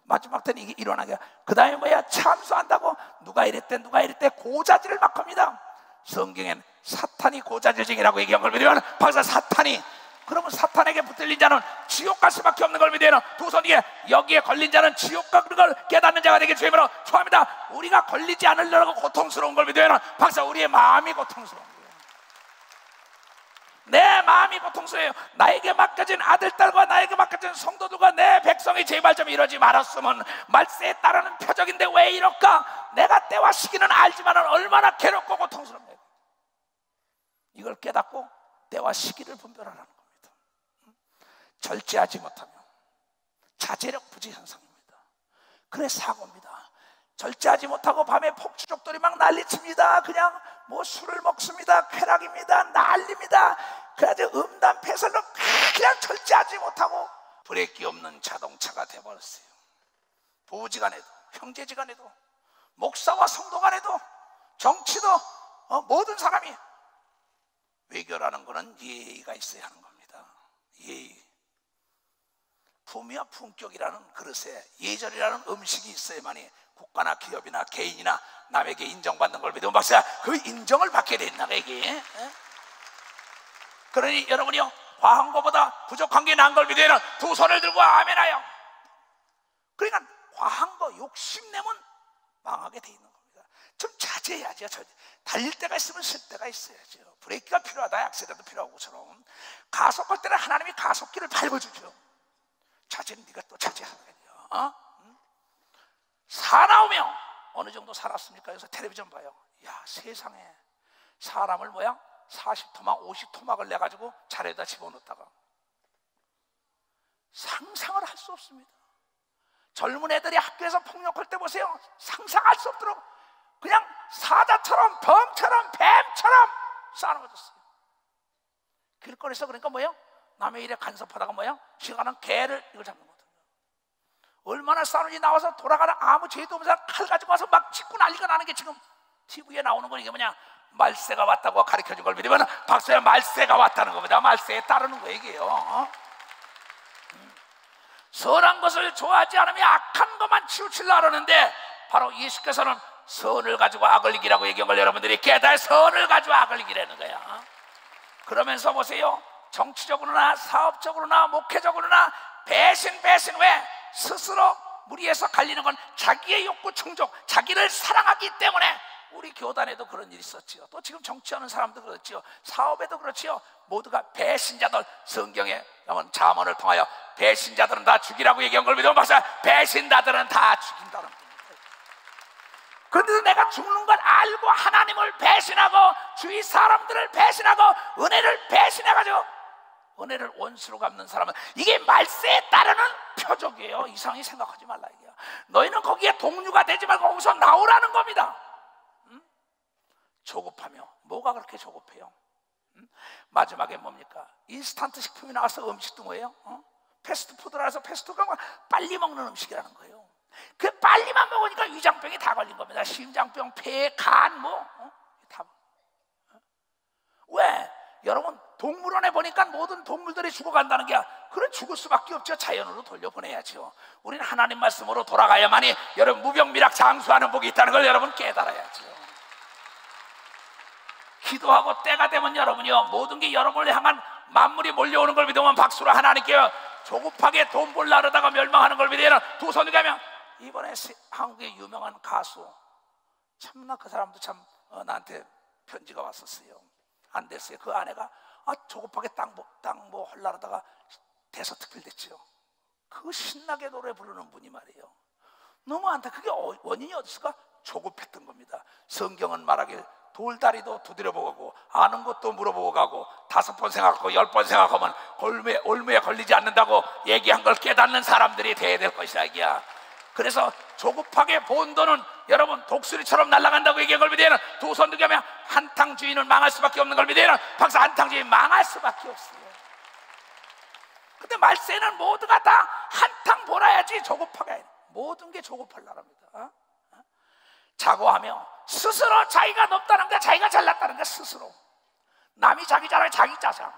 마지막 때는 이게 일어나게. 그 다음에 뭐야? 참수한다고 누가 이랬대 누가 이랬대 고자질을 막 합니다. 성경엔 사탄이 고자질쟁이라고 얘기한 걸 믿으면 박사 사탄이, 그러면 사탄에게 붙들린 자는 지옥 갈 수밖에 없는 걸 믿어요. 두 손 이게 여기에 걸린 자는 지옥 가는 걸 깨닫는 자가 되길 주님으로 축원합니다. 우리가 걸리지 않으려고 고통스러운 걸 믿어요. 박사, 우리의 마음이 고통스러운 거예요. 내 마음이 고통스러워요. 나에게 맡겨진 아들, 딸과 나에게 맡겨진 성도들과 내 백성이 제발 좀 이러지 말았으면. 말세에 따르는 표적인데 왜 이럴까? 내가 때와 시기는 알지만 얼마나 괴롭고 고통스럽네요. 이걸 깨닫고 때와 시기를 분별하라는 겁니다. 절제하지 못하면 자제력 부재 현상입니다. 그래 사고입니다. 절제하지 못하고 밤에 폭주족들이 막 난리칩니다. 그냥 뭐 술을 먹습니다. 쾌락입니다. 난립니다. 그래가지고 음담패설로 그냥 절제하지 못하고 브레이크 없는 자동차가 돼버렸어요. 부부지간에도 형제지간에도 목사와 성도간에도 정치도 모든 사람이 외교라는 것은 예의가 있어야 하는 겁니다. 예의. 품위와 품격이라는 그릇에 예절이라는 음식이 있어야만이 국가나 기업이나 개인이나 남에게 인정받는 걸 믿으면 박사, 그 인정을 받게 된다. 남에게. 그러니 여러분이요, 과한 것보다 부족한 게 나은 걸 믿어야 두 손을 들고 아멘하여. 그러니까 과한 거 욕심내면 망하게 돼 있는 겁니다. 좀 자제해야죠. 달릴 때가 있으면 쓸 때가 있어야죠. 브레이크가 필요하다, 약세라도 필요하고 것처럼 가속할 때는 하나님이 가속기를 밟아주죠. 자제는 네가 또 자제하거든요. 사나우며 어느 정도 살았습니까? 그래서 텔레비전 봐요. 야, 세상에 사람을 뭐야? 40토막 50토막을 내가지고 자리에다 집어넣다가 상상을 할 수 없습니다. 젊은 애들이 학교에서 폭력할 때 보세요. 상상할 수 없도록 그냥 사자처럼 범처럼 뱀처럼 쌓아놓아졌어요. 길거리에서. 그러니까 뭐예요? 남의 일에 간섭하다가 뭐야? 시간은 개를 이걸 잡는 거거든요. 얼마나 싸우는지 나와서 돌아가는 아무 죄도 없는 사람 칼 가지고 와서 막 짚고 난리가 나는 게 지금 TV에 나오는 건 이게 뭐냐? 말세가 왔다고 가르쳐준 걸 믿으면 박수야 말세가 왔다는 겁니다. 말세에 따르는 거 얘기예요. 선한 것을 좋아하지 않으면 악한 것만 치우치려고 하는데 바로 예수께서는 선을 가지고 악을 이기라고 얘기한 걸 여러분들이 깨달아 선을 가지고 악을 이기라는 거야. 그러면서 보세요. 정치적으로나 사업적으로나 목회적으로나 배신 왜? 스스로 무리해서 갈리는 건 자기의 욕구 충족, 자기를 사랑하기 때문에 우리 교단에도 그런 일이 있었지요. 또 지금 정치하는 사람도 그렇지요. 사업에도 그렇지요. 모두가 배신자들, 성경에 잠언을 통하여 배신자들은 다 죽이라고 얘기한 걸 믿으면 박사 배신자들은 다 죽인다는 겁니다. 그런데도 내가 죽는 걸 알고 하나님을 배신하고 주위 사람들을 배신하고 은혜를 배신해가지고 은혜를 원수로 갚는 사람은 이게 말세에 따르는 표적이에요. 이상하게 생각하지 말라 이게요. 너희는 거기에 동류가 되지 말고 거기서 나오라는 겁니다. 조급하며 뭐가 그렇게 조급해요? 마지막에 뭡니까? 인스턴트 식품이 나와서 음식도 뭐예요? 패스트푸드라서 패스트푸드가 빨리 먹는 음식이라는 거예요. 그 빨리만 먹으니까 위장병이 다 걸린 겁니다. 심장병, 폐, 간 다. 왜? 여러분 동물원에 보니까 모든 동물들이 죽어간다는 게 그래 죽을 수밖에 없죠. 자연으로 돌려보내야죠. 우리는 하나님 말씀으로 돌아가야만이 여러분 무병비락 장수하는 복이 있다는 걸 여러분 깨달아야죠. 기도하고 때가 되면 여러분이요 모든 게 여러분을 향한 만물이 몰려오는 걸 믿으면 박수로 하나님께 조급하게 돈 벌라 그러다가 멸망하는 걸 믿으면 두 손을 가면 이번에 한국의 유명한 가수 참나 그 사람도 참 나한테 편지가 왔었어요. 안 됐어요. 그 아내가 조급하게 땅 뭐 하려 하다가 대서특필 됐죠. 그 신나게 노래 부르는 분이 말이에요. 너무 안타. 그게 원인이 어딨을까? 조급했던 겁니다. 성경은 말하길 돌다리도 두드려보고 아는 것도 물어보고 가고 5번 생각하고 10번 생각하면 올무에 걸리지 않는다고 얘기한 걸 깨닫는 사람들이 돼야 될 것이다 이게야. 그래서 조급하게 본 돈은 여러분 독수리처럼 날아간다고 얘기한 걸 믿으면 두 손 들게 하면 한탕 주인은 망할 수밖에 없는 걸 믿으면 박사 한탕 주인 망할 수밖에 없어요. 근데 말세는 모두가 다 한탕 벌어야지 조급하게 모든 게 조급하려랍니다. 자고하며 스스로 자기가 높다는 게 자기가 잘났다는 게 스스로 남이 자기 자랑에 자기 짜장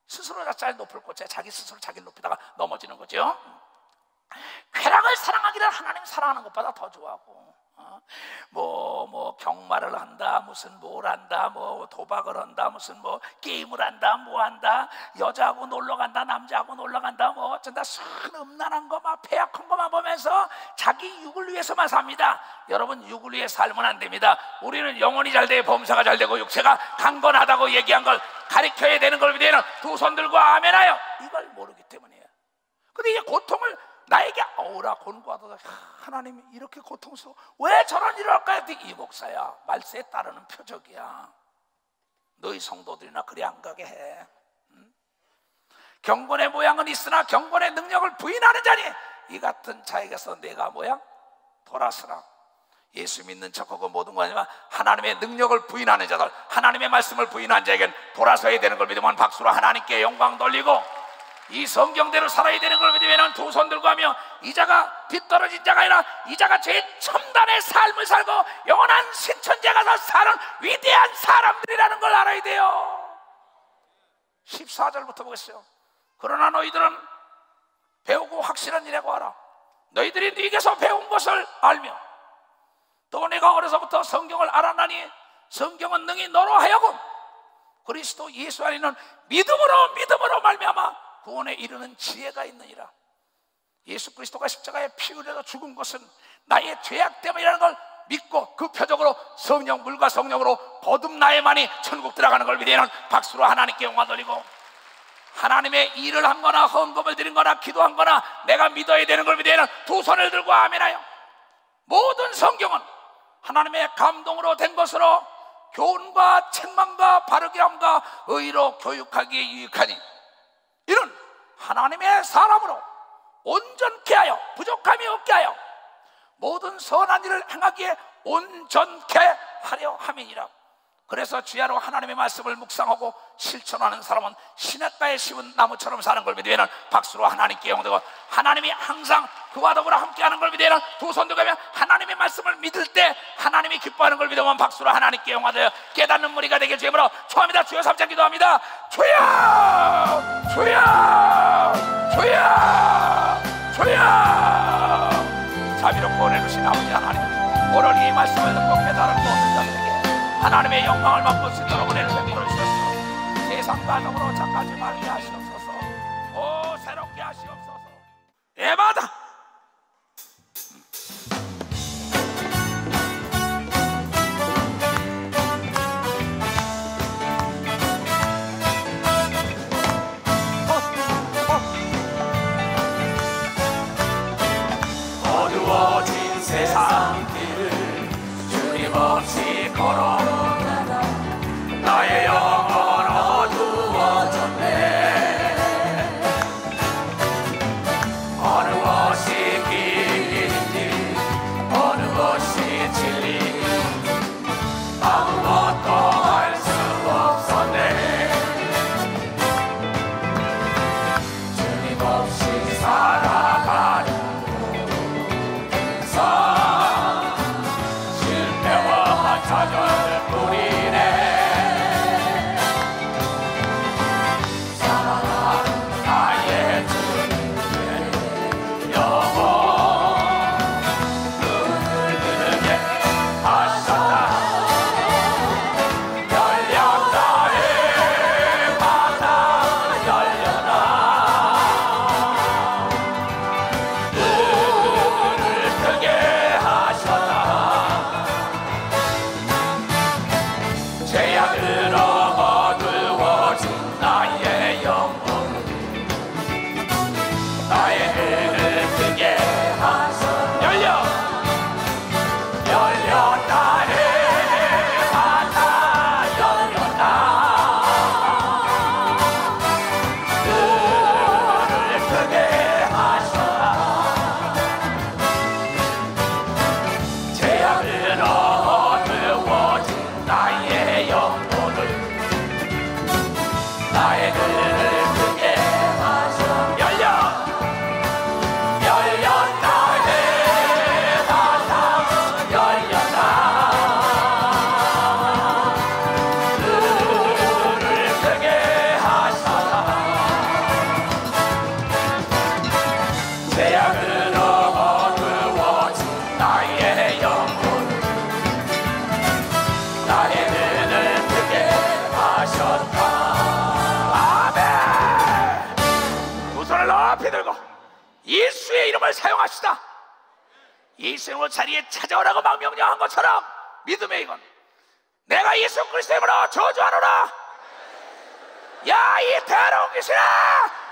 스스로 자기 높을 곳에 자기 스스로 자기를 높이다가 넘어지는 거죠. 쾌락을 사랑하기를 하나님 사랑하는 것보다 더 좋아하고 뭐 경마를 한다 무슨 뭘 한다 뭐 도박을 한다 무슨 뭐 게임을 한다 뭐 한다 여자하고 놀러 간다 남자하고 놀러 간다 뭐 어쩐다 순 음란한 거 막 폐악한 거만 보면서 자기 육을 위해서만 삽니다. 여러분 육을 위해 살면 안 됩니다. 우리는 영혼이 잘 돼 범사가 잘 되고 육체가 강건하다고 얘기한 걸 가르쳐야 되는 걸 위해는 두 손 들고 아멘하여 이걸 모르기 때문이에요. 근데 이제 고통을 나에게 오라 권고하다가 하나님이 이렇게 고통스러워 왜 저런 일을 할까요? 이 목사야 말세에 따르는 표적이야. 너희 성도들이나 그리 안 가게 해. 경건의 모양은 있으나 경건의 능력을 부인하는 자니 이 같은 자에게서 내가 뭐야? 돌아서라. 예수 믿는 척하고 모든 거 아니지만 하나님의 능력을 부인하는 자들 하나님의 말씀을 부인한 자에겐 돌아서야 되는 걸 믿으면 박수로 하나님께 영광 돌리고 이 성경대로 살아야 되는 걸 믿으면 두 손 들고 하며 이자가 뒤떨어진 자가 아니라 이자가 최첨단의 삶을 살고 영원한 신천지에 가서 사는 위대한 사람들이라는 걸 알아야 돼요. 14절부터 보겠어요. 그러나 너희들은 배우고 확실한 일이라고 알아. 너희들이 네게서 배운 것을 알며 또 내가 어려서부터 성경을 알았나니 성경은 능히 너로 하여금 그리스도 예수 안에는 믿음으로 말미암아 구원에 이르는 지혜가 있느니라. 예수 그리스도가 십자가에 피 흘려서 죽은 것은 나의 죄악 때문이라는 걸 믿고 그 표적으로 성령 물과 성령으로 거듭나야만이 천국 들어가는 걸 믿으면 박수로 하나님께 영광 돌리고 하나님의 일을 한 거나 헌금을 드린 거나 기도한 거나 내가 믿어야 되는 걸 믿으면 두 손을 들고 아멘하여 모든 성경은 하나님의 감동으로 된 것으로 교훈과 책망과 바르게 함과 의로 교육하기에 유익하니 이는 하나님의 사람으로 온전케 하여 부족함이 없게 하여 모든 선한 일을 행하기에 온전케 하려 함이니라. 그래서 주야로 하나님의 말씀을 묵상하고 실천하는 사람은 시냇가에 심은 나무처럼 사는 걸 믿으면 박수로 하나님께 영광되고, 하나님이 항상 그와 더불어 함께하는 걸 믿으면 두 손 들고 하나님의 말씀을 믿을 때 하나님이 기뻐하는 걸 믿으면 박수로 하나님께 영광되어 깨닫는 무리가 되길 주님으로 축원합니다. 주여 3장 기도합니다. 주여 주여 주여 주여. 자비롭고 은혜 주신 아버지 하나님, 오늘 이 말씀을 듣고 깨달은 모든 자들에게 하나님의 영광을 맛볼 수 있도록 은혜를 베풀어 주셔서 세상과 더불어 착하지 말게 하시옵소서. 오 새롭게 하시옵소서. 예마다 어두워진 세상 길을 주님 없이 걸어가다 나의 영혼 어두워졌네. 어느 것이 길인지 어느 것이 진리인지 아무것도 알 수 없었네. 주님 없이 살아가는 실패와 좌절을 뿌리네. 사랑하는 나의 주님의 영혼 눈을 뜨게 하셨다. 열렸다 해마다 열려라. 눈을 뜨게 하셨다. 죄악으로 어두워진 나의 영혼 나의 눈을 뜨게 하셨다. 열렸다 해마다 열렸다. 눈을 뜨게 하셨다. 죄악으로 어두워진 나의 영혼을 나의 눈을 뜨게 하셨다. 열렸다 해마다 열렸다. 눈을 뜨게 하셨다. 죄악으로 어두워진 나의 영혼을 나의 눈을 뜨게 하셨다. 아멘. 두 손을 높이 들고 예수의 이름을 사용합시다. 예수의 이름으로 자리에 찾아오라고 막 명령한 것처럼 믿음의 이건 내가 예수 그리스도의 이름으로 저주하노라. 야 이 더러운 귀신아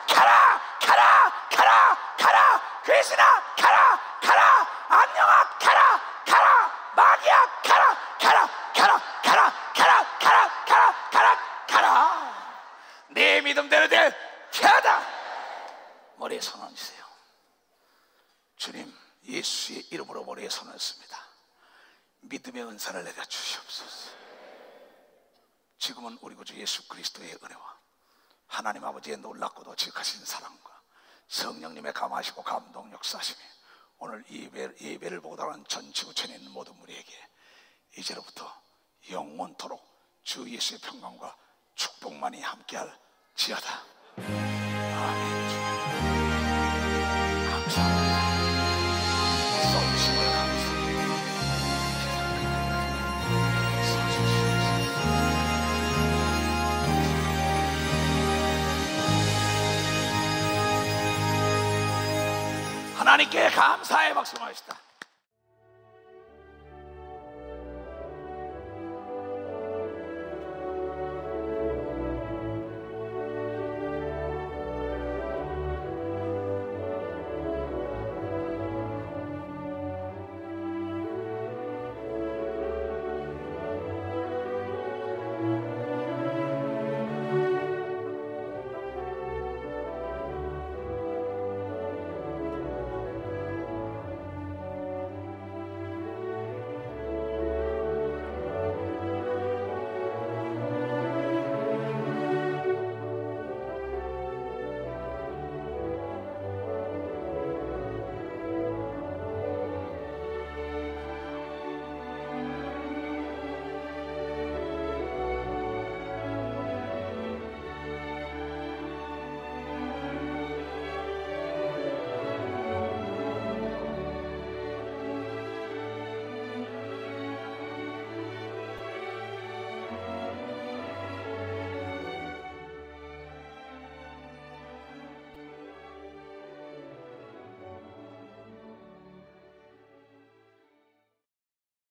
가라 가라 가라 가라. 귀신아 가라 가라. 악령아 가라 가라. 마귀야 가라 가라 가라 가라 가라 가라 가라 가라 가라. 내 믿음대로 될 가다. 머리에 손 얹으세요. 주님 예수의 이름으로 머리에 손을 얹습니다. 믿음의 은사를 내가 주시옵소서. 지금은 우리 구주 예수 그리스도의 은혜와 하나님 아버지의 놀랍고도 지극하신 사랑과 성령님의 감하시고 감동 역사하심이 오늘 예배를 보고 나가는 전 지구촌에 있는 모든 우리에게 이제로부터 영원토록 주 예수의 평강과 축복만이 함께할 지어다. 아멘. 감사합니다. 써주심을 감사합니다. 하나님께 감사의 박수를 하시다.